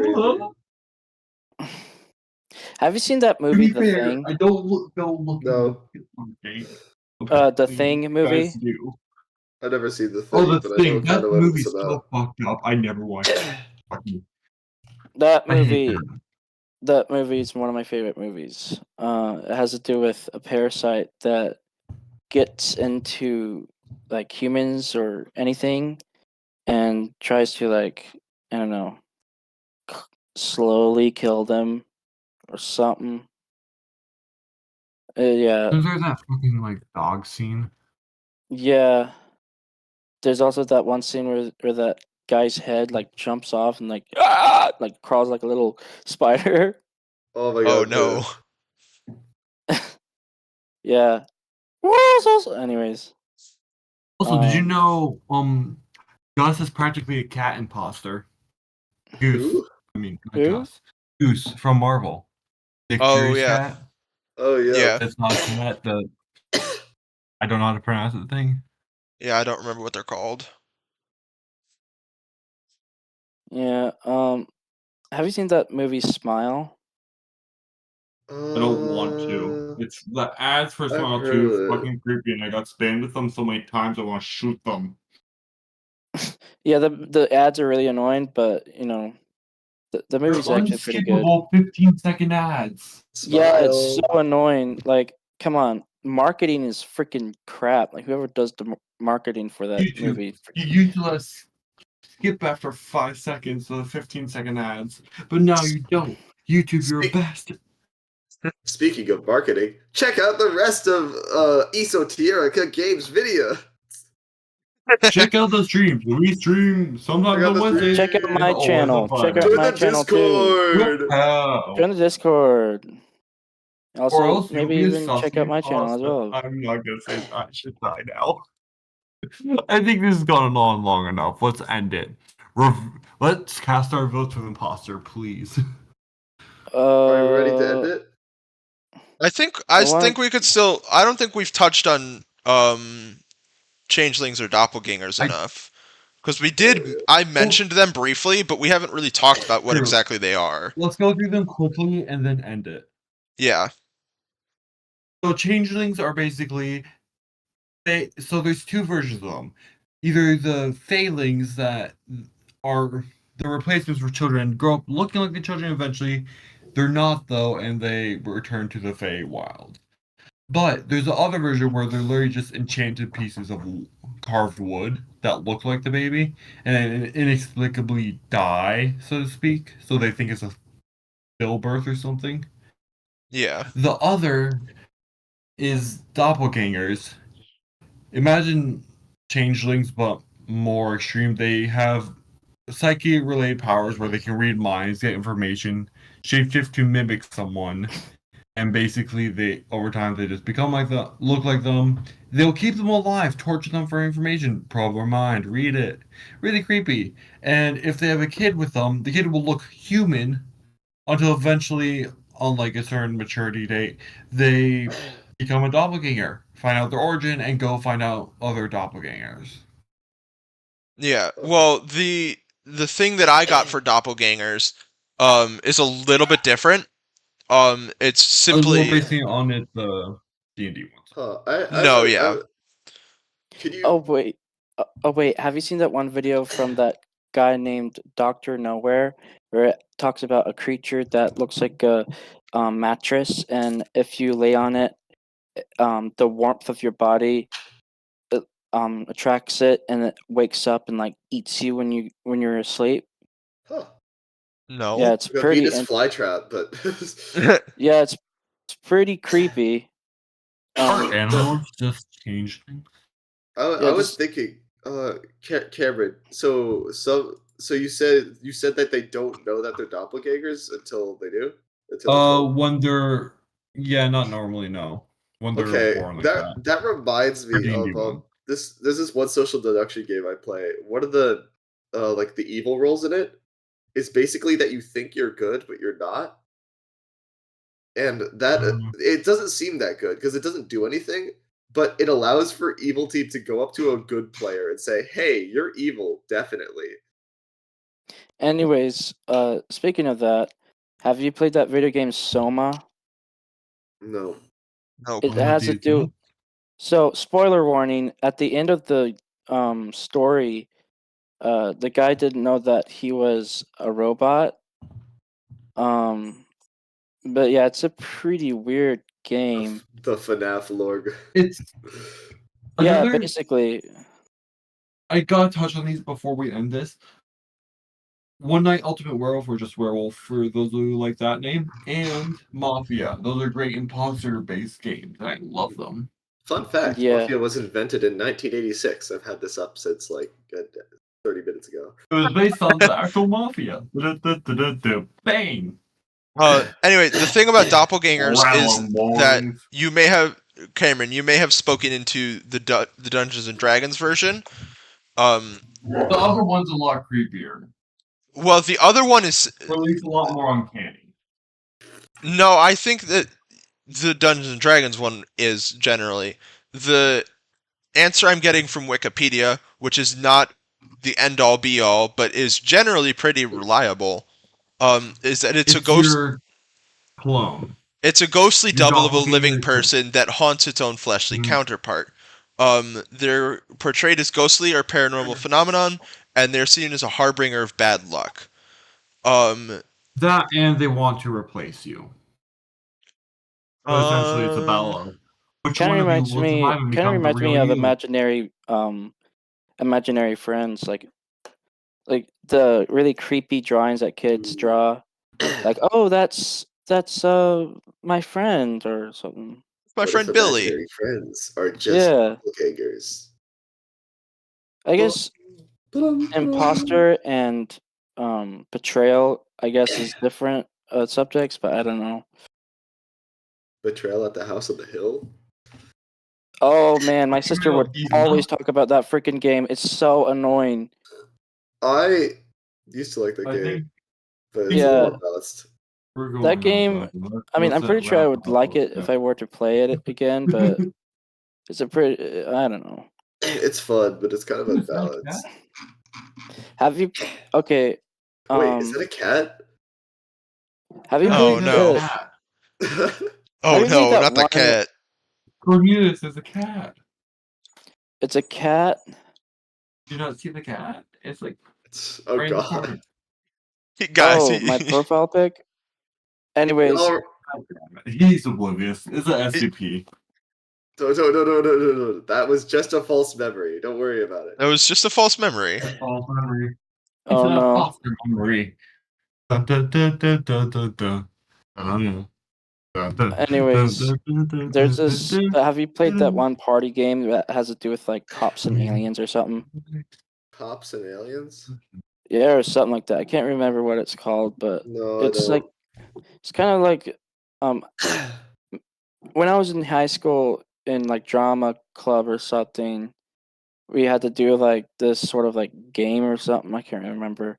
crazy. have you seen that To movie, be The fair, Thing? I don't go looking No. at The Thing movie? guys do. I've never seen the thing, Oh, the but I know thing. kind That of what movie's it's so about. fucked up. I never watched it. Fucking- That I hate movie. that. That movie is one of my favorite movies. It has to do with a parasite that gets into like humans or anything and tries to like, I don't know, slowly kill them or something. Yeah, Isn't there that fucking like dog scene? yeah. There's also that one scene where that guy's head like jumps off and like like crawls like a little spider. Oh my Oh god. no. Yeah. Anyways. Also, did you Um, know Gus is practically a cat imposter? Goose. Who? I mean, not Who? Gus. Goose from Marvel. Nick Oh, Fury's yeah. cat. Oh yeah. Yeah. It's not a cat. I don't know how to pronounce the thing. Yeah, I don't remember what they're called. Yeah. Have you seen that movie Smile? I don't want to. It's the ads for I've Smile heard 2 of it. fucking creepy, and I got spammed with them so many times I want to shoot them. Yeah, the ads are really annoying, but the movie's They're actually pretty good. unskippable 15-second ads. Yeah, it's so Smile. annoying. Like, come on, marketing is freaking crap. Like, whoever does the marketing for that YouTube. movie. You used to let us skip after 5 seconds of the 15-second ads, but now you don't. YouTube, you're a bastard. Speaking of marketing, check out the rest of Esoterica Games video. Check out the streams. We stream sometimes Check out on the Wednesdays. Check out stream. my and always on channel. Check out Fridays. Join my the channel too. Discord. Wow. Join the Discord. Or Also, else you'll maybe be a even check out saucy my channel as pasta. well. I'm not gonna say that. I should die now. I think this has gone on long enough. Let's end it. Let's cast our votes with Imposter, please. Are you ready to end it? I think wanna- we could still. I don't think we've touched on changelings or doppelgangers I- enough, because we did. I mentioned them briefly, but we haven't really talked about what True. exactly they are. Let's go through them quickly and then end it. Yeah. So changelings are basically so there's two versions of them. Either the failings that are the replacements for children grow up looking like the children eventually. They're not though, and they return to the Fey wild. But there's the other version where they're literally just enchanted pieces of carved wood that look like the baby and inexplicably die, so to speak. So they think it's a stillbirth or something. Yeah. The other is doppelgangers. Imagine changelings, but more extreme. They have psyche-related powers where they can read minds, get information, shapeshift to mimic someone, and basically they over time they just become like them, look like them. They'll keep them alive, torture them for information, probe their mind, read it. Really creepy. And if they have a kid with them, the kid will look human until eventually, on like a certain maturity date, they become a doppelganger, find out their origin, and go find out other doppelgangers. Yeah. Well, the thing that I got for doppelgangers is a little bit different. It's I was more simply basing on it the D&D ones. No, yeah. Could you? Oh wait. Have you seen that one video from that guy named Doctor Nowhere, where it talks about a creature that looks like a mattress, and if you lay on it, the warmth of your body attracts it, and it wakes up and like eats you when you're asleep. Huh. No. Yeah, it's Like a pretty. Venus flytrap, but Yeah, it's pretty creepy. Are animals just changelings? I was thinking, Cameron. So you said that they don't know that they're doppelgangers until they do. When they're not normally, no. When they're Okay, born like that. that reminds me D&D of one. this. There's this one social deduction game I play. One of the like the evil roles in it is basically that you think you're good but you're not, and that it doesn't seem that good because it doesn't do anything. But it allows for evil team to go up to a good player and say, "Hey, you're evil, definitely." Anyways, speaking of that, have you played that video game Soma? No. Nope. It has to do. So, spoiler warning: at the end of the story, the guy didn't know that he was a robot. But yeah, it's a pretty weird game. The FNAF lore. It's Yeah, another. basically. I gotta touch on these before we end this. One Night Ultimate Werewolf, or just Werewolf for those who like that name, and Mafia. Those are great imposter-based games. I love them. Fun fact: Yeah. Mafia was invented in 1986. I've had this up since like 30 minutes ago. It was based on the actual Mafia. Bang! Anyway, the thing about doppelgangers is Wow, that boys. you may have Cameron, you may have spoken into the Dungeons and Dragons version. The other one's a lot creepier. Well, the other one is Or at least a lot more uncanny. no. I think that the Dungeons and Dragons one is generally the answer I'm getting from Wikipedia, which is not the end all be all, but is generally pretty reliable. Is that it's a ghost. Your clone. It's a ghostly Your double of a doppelganger living is- person that haunts its own fleshly Mhm. counterpart. They're portrayed as ghostly or paranormal phenomenon, and they're seen as a harbinger of bad luck. That and they want to replace you. So essentially, it's a battle of which Kind one of of you reminds will me. survive and Kind of become the reminds me real of you. imaginary friends, like the really creepy drawings that kids draw. Like, oh, that's my friend or something. My What friend if Billy. imaginary friends are just Yeah, doppelgangers? I guess Ba-dum-ba-dum. imposter and betrayal, I guess, is different subjects, but I don't know. Betrayal at the House of the Hill? Oh man, my sister Betrayal, would he's always not. talk about that freaking game. It's so annoying. I used to like the I game, think but it's a Yeah. little balanced. we're going That game, I mean, I'm pretty sure I would like it if I were to play it again, but it's a pretty. I don't know. It's fun, but it's kind of unbalanced. Have you? Okay. Wait, is that a cat? Have you Oh, played? no. Oh you played no, that not the one- cat. Cornelius is a cat. It's a cat. Do you not see the cat? It's like Oh right in the god. corner. Guys, Oh, my profile pic. Anyways, No, He's oblivious. It's an SCP. no. That was just a false memory. Don't worry about it. that was just a false memory. False memory. Oh, It's a no. foster memory. Dun, dun, dun, dun, dun, dun, dun. Dun, dun, dun, Anyways, dun, dun, dun, there's dun, this. dun, Have you played that dun. one party game that has to do with like cops and aliens or something? Cops and aliens? Yeah, or something like that. I can't remember what it's called, but No, it's I like it's kind of like when I was in high school in like drama club or something, we had to do like this sort of like game or something. I can't remember.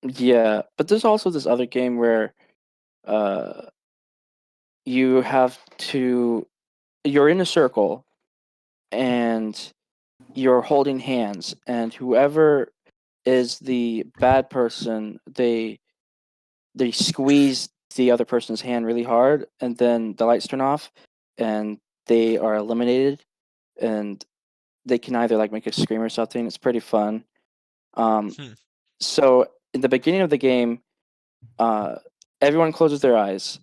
Yeah, but there's also this other game where you have to you're in a circle and you're holding hands, and whoever is the bad person, they squeeze the other person's hand really hard, and then the lights turn off and they are eliminated, and they can either like make a scream or something. It's pretty fun. Hmm. So in the beginning of the game, everyone closes their eyes,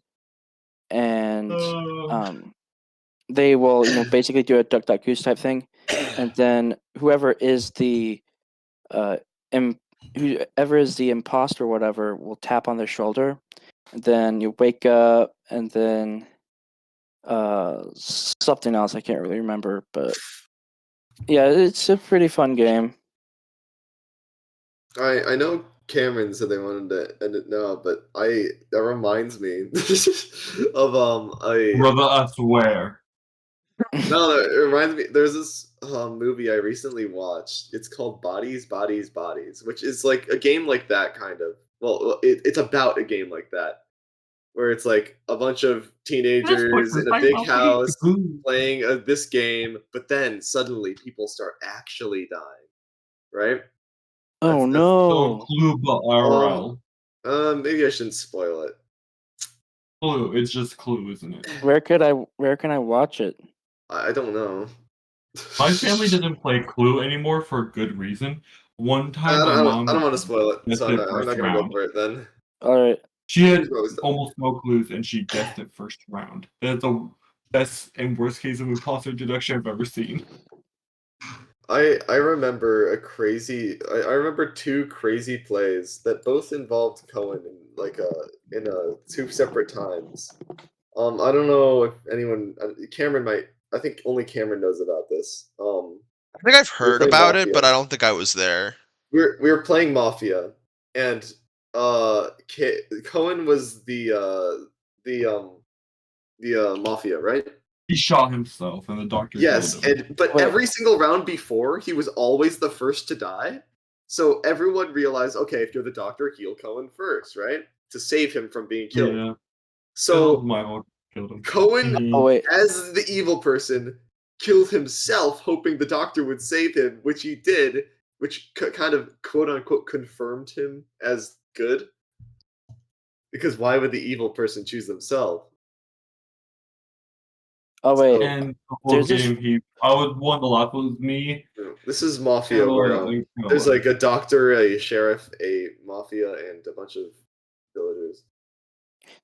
and they will, basically do a duck duck goose type thing, and then whoever is the imposter or whatever will tap on their shoulder, and then you wake up, and then something else I can't really remember, but yeah, it's a pretty fun game. I know Cameron said they wanted to end it now, but that reminds me of a Brother, I swear. no, it reminds me. There's this movie I recently watched. It's called Bodies, Bodies, Bodies, which is like a game like that kind of. Well, it's about a game like that, where it's like a bunch of teenagers in a big house playing this game, but then suddenly people start actually dying, right? Oh So no! Clue but IRL. Maybe I shouldn't spoil it. Clue, it's just Clue, isn't it? Where can I watch it? I don't know. My family doesn't play Clue anymore for a good reason. One time, my mom I don't want to spoil it, guessed so it I'm first not gonna go round. for it then. All right. She had What was that? almost no clues, and she guessed it first round. That's the best and worst case of imposter deduction I've ever seen. I remember I remember two crazy plays that both involved Cohen in two separate times. I don't know if anyone Cameron might. I think only Cameron knows about this. I think I've heard playing about it, Mafia. but I don't think I was there. We were playing Mafia, and Cohen was the Mafia, right? He shot himself, and the doctor Yes, killed him. but Wait. every single round before, he was always the first to die. So everyone realized, okay, if you're the doctor, heal Cohen first, right? To save him from being killed. Yeah. So my fault. Killed him. Cohen, Oh wait, as the evil person, killed himself, hoping the doctor would save him, which he did, which kind of quote unquote confirmed him as good. Because why would the evil person choose themselves? oh wait. So, And the whole There's this- game, I was one of the last was me. this is Mafia, Kinda where like- there's like a doctor, a sheriff, a mafia, and a bunch of villagers.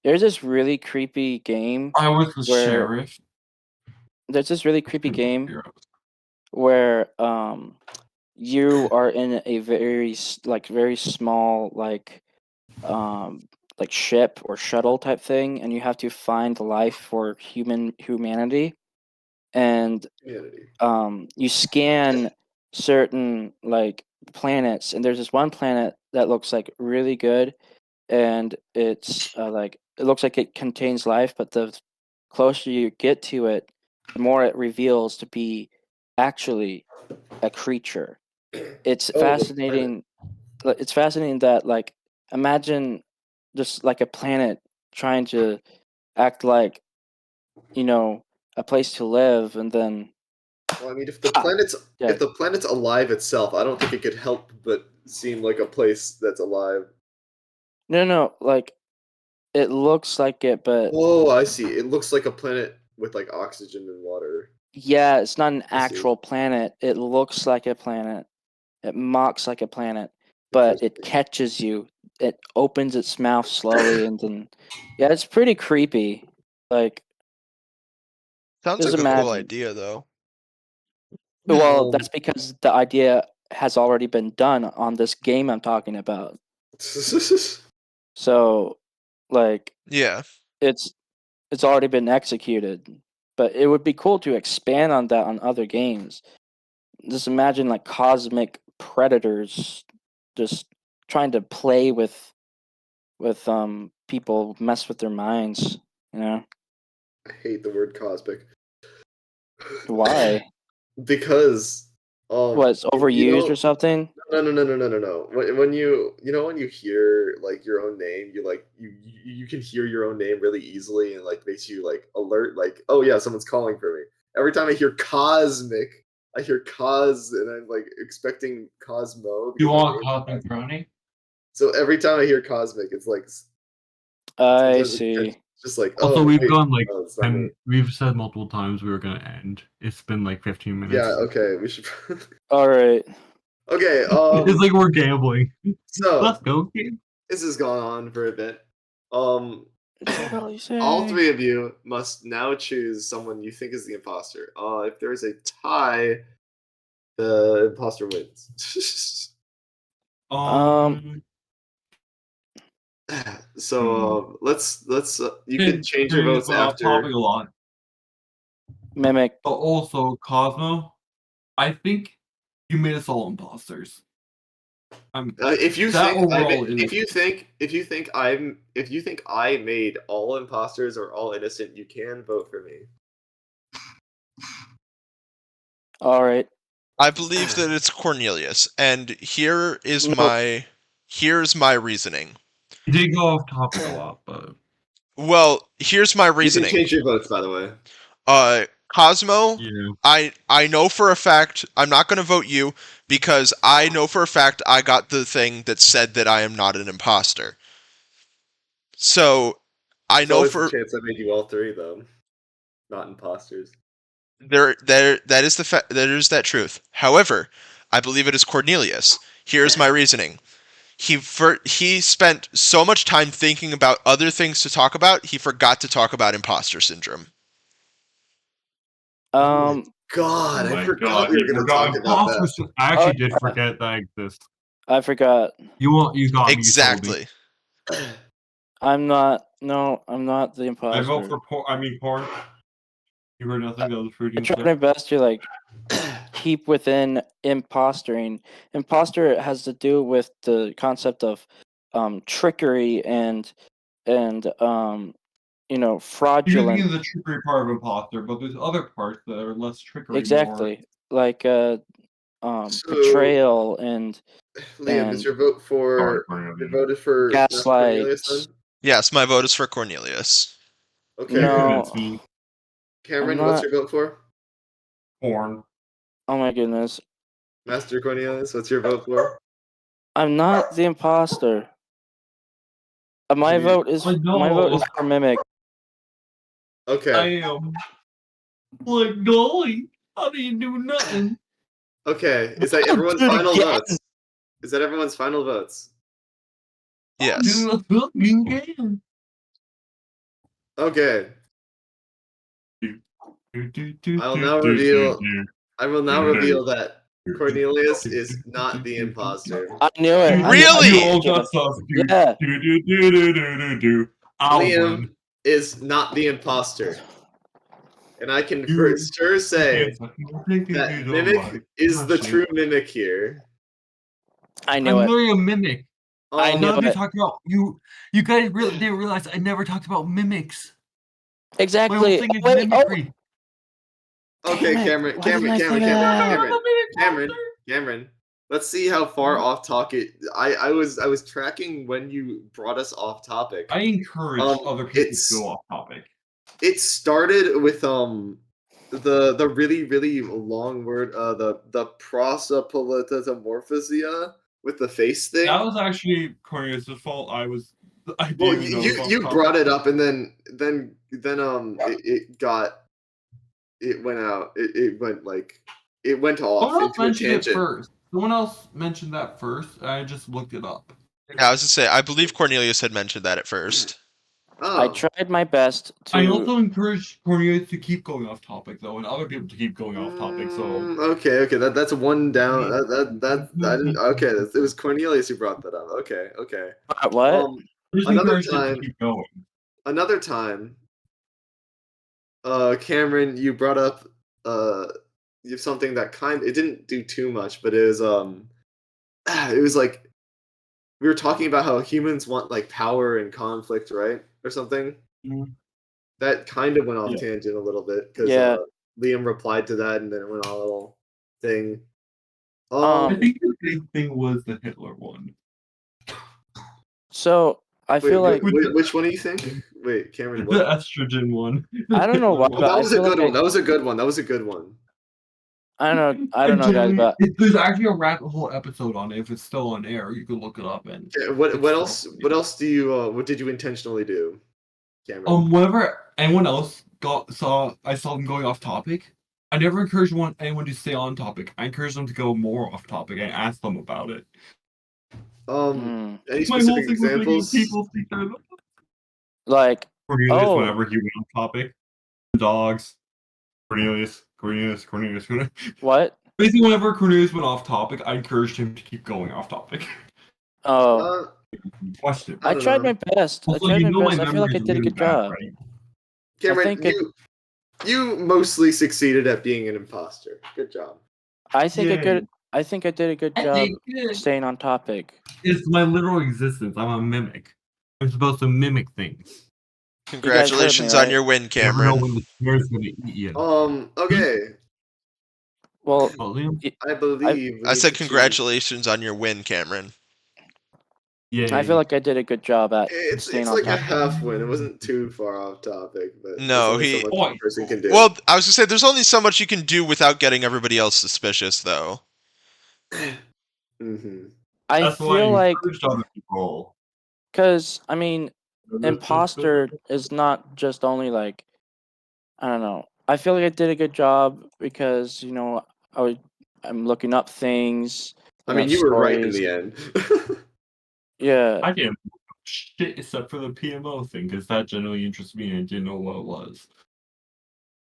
There's this really creepy game. I was the where- sheriff. There's this really creepy game where you are in a very small like ship or shuttle type thing, and you have to find life for humanity, and Humanity. you scan certain like planets, and there's this one planet that looks like really good, and it's it looks like it contains life, but the closer you get to it, the more it reveals to be actually a creature. It's Oh, the fascinating. It's fascinating that like imagine just like a planet trying to act like a place to live, and then Well, I mean, if the planet's alive itself, I don't think it could help but seem like a place that's alive. no, like it looks like it, but Oh, I see. It looks like a planet with like oxygen and water. yeah, it's not an I see. actual planet. It looks like a planet. It mocks like a planet, but it Interesting. catches you. It opens its mouth slowly, and then yeah, it's pretty creepy. Like, Sounds just like a cool imagine. idea, though. Well, Um, that's because the idea has already been done on this game I'm talking about. So, like, Yeah. it's already been executed. But it would be cool to expand on that on other games. Just imagine like cosmic predators just trying to play with people, mess with their minds, you know? I hate the word cosmic. Why? Because It's overused or something? No. When you hear like your own name, you can hear your own name really easily, and like makes you like alert, like, oh yeah, someone's calling for me. Every time I hear cosmic, I hear cos, and I'm like expecting Cosmo. You because want my name is Cosmic Cosmo. Brownie? So every time I hear cosmic, it's like I sometimes see. it's just like, Also, oh, we've wait, gone like, no, it's not and me. we've said multiple times we were gonna end. It's been like 15 minutes. Yeah, okay, we should. All right. Okay, It's like we're gambling. so Let's go, kid. this has gone on for a bit. What you say? All three of you must now choose someone you think is the imposter. If there is a tie, the imposter wins. So let's you can change your votes after. Topic a lot. Mimic. But also, Cosmo, I think you made us all imposters. If you That think overall if you think I made all imposters or all innocent, you can vote for me. All right. I believe that it's Cornelius, and here's Nope. my reasoning. You did go off topic a lot, but Well, here's my You can reasoning. change your votes, by the way. Cosmo, yeah. I know for a fact I'm not going to vote you because I know for a fact I got the thing that said that I am not an imposter. So I There's know always for a chance I made you all three, though, not imposters. that is that truth. However, I believe it is Cornelius. Here's my reasoning. He spent so much time thinking about other things to talk about, he forgot to talk about imposter syndrome. God, Oh I my forgot God, we were you going to forgot talk about that. imposters. I actually did forget that exists. I forgot. You got me. Exactly. I'm not. No, I'm not the I imposter. vote for porn. You were nothing but fruity. I tried my best to like keep within impostering. Imposter has to do with the concept of trickery and You fraudulent. mean the trickery part of imposter, but there's other parts that are less trickery. Exactly. Like So- betrayal and Liam, is And your vote for Sorry, your vote is for Master Cornelius then? gaslights. Yes, my vote is for Cornelius. Okay. No, Cameron, I'm what's not. your vote for? Porn. Oh my goodness, Master Cornelius, what's your vote for? I'm not the imposter. My You- vote is I know. for mimic. Okay. am. Like, golly, how do you do nothing? Okay. Is that everyone's do it final again. votes? Is that everyone's final votes? Yes. Do the fucking game. Okay. I will now reveal that Cornelius is not the imposter. I knew it. I knew Really? You it. all got sauce. Yeah. Liam is not the imposter. And I can for sure say that Mimic is the true Mimic here. I knew I'm it. literally a mimic. I knew None of you it. talked about you. You guys really didn't realize I never talked about mimics. My whole Exactly. thing is Wait, mimicry. Okay, Damn it. Cameron, Why Cameron, didn't I Cameron, think of Cameron, that? Cameron, Cameron. Let's see how far off topic. I was tracking when you brought us off topic. I encourage other people to go off topic. It started with the really long word the prosopagmorphosia with the face thing. That was actually Cornelius' fault. I Well, didn't even know it was off you topic. brought it up and then it went out. It went like it went off Someone else into a mentioned it tangent. first. Someone else mentioned that first. I just looked it up. Yeah, I was gonna say, I believe Cornelius had mentioned that at first. Oh. I tried my best to. I also encouraged Cornelius to keep going off topic though, and other people to keep going off topic. So Okay, that's one down. That I didn't. Okay, it was Cornelius who brought that up. Okay. What? just Another encouraged him time. to keep going. Another time. Cameron, you brought up something that it didn't do too much, but it was like we were talking about how humans want like power and conflict, right, or something. Mhm. That kind of went off Yeah. tangent a little bit because Yeah. Liam replied to that, and then it went on a little thing. I think the big thing was the Hitler one. So I feel like which one do you think? Wait, Cameron, The what? estrogen one. I don't know why, Oh, but that I was a feel good like one. That was a good one. That was a good one. I don't know, guys, but There's actually a whole episode on it. If it's still on air, you can look it up. And Okay, what else? What else do you? What did you intentionally do, Cameron? whenever anyone else I saw them going off topic. I never encouraged anyone to stay on topic. I encouraged them to go more off topic. I asked them about it. Any My whole specific thing was making examples? people think they're like Cornelius whenever he went off topic. Dogs. Cornelius. what? Basically, whenever Cornelius went off topic, I encouraged him to keep going off topic. Oh, Question. I don't tried know. my best. Also, I tried you my know best. my I feel like memory I is did a really good bad, job. right? Cameron, think you mostly succeeded at being an imposter. Good job. I think Yay. I think I did a good I job think it- staying on topic. It's my literal existence. I'm a mimic. I'm supposed to mimic things. Congratulations on right? your win, You never know Cameron. when the snare's gonna eat you. Okay. Well, Oh, Liam? I believe we I need said to choose. congratulations on your win, Cameron. Yay. I feel like I did a good job at It's staying on like a topic. half win. It wasn't too far off topic, but there's No, only he- so much one person can do. Well, I was gonna say there's only so much you can do without getting everybody else suspicious, though. Mm-hmm. I That's why feel I like encouraged other people. because I mean, imposter is not just only like I don't know. I feel like I did a good job because I'm looking up things. I looking mean, up you were right in stories. the end. Yeah. I didn't shit except for the PMO thing because that generally interests me and I didn't know what it was.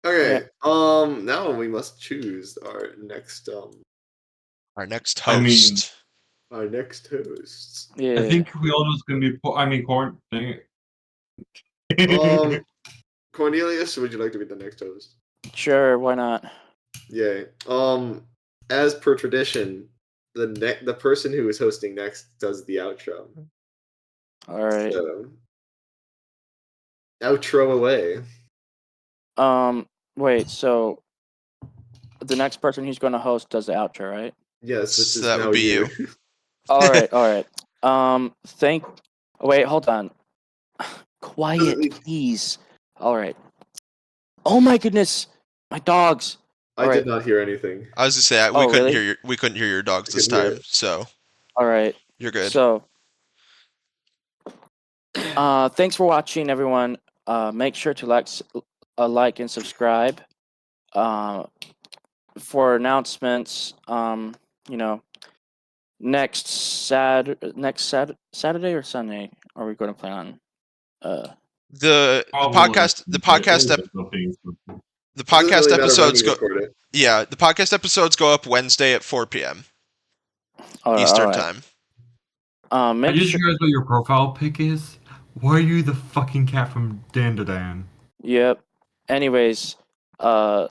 Okay. Now we must choose our next Our next I mean- host. our next hosts. Yeah. I think we all know it's gonna be. Corn. Dang Um, Cornelius, would you like to be the next host? Sure. Why not? Yay. As per tradition, the person who is hosting next does the outro. All right. So, outro away. Wait. So the next person who's going to host does the outro, right? Yes, which So is that now would be you. All right. Thank. Wait, hold on. Quiet, please. All right. Oh my goodness, my dogs. I All did right. not hear anything. I was gonna say Oh, really? we couldn't hear your dogs I this couldn't hear time, it. so All right. you're good. So, thanks for watching, everyone. Make sure to like and subscribe. For announcements, you know, Saturday or Sunday are we going to plan on? The podcast the podcast the It doesn't podcast really matter when episodes we go record it. yeah, the podcast episodes go up Wednesday at 4 p.m. All Eastern right. time. I Make just sure. realized what your profile pic is. Why are you the fucking cat from Dan to Dan? Yep. Anyways, and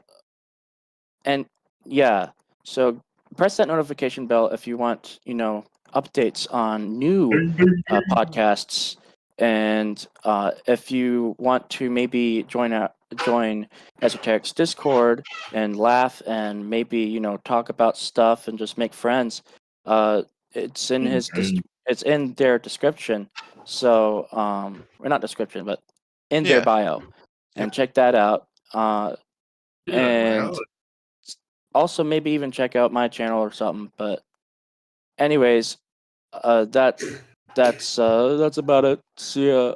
yeah, so press that notification bell if you want, updates on new podcasts, and if you want to maybe join Esoteric's Discord and laugh and maybe talk about stuff and just make friends. It's in it's in their description. So or not description, but in their Yeah. bio, and check that out. And also maybe even check out my channel or something. But anyways, that's about it. See ya.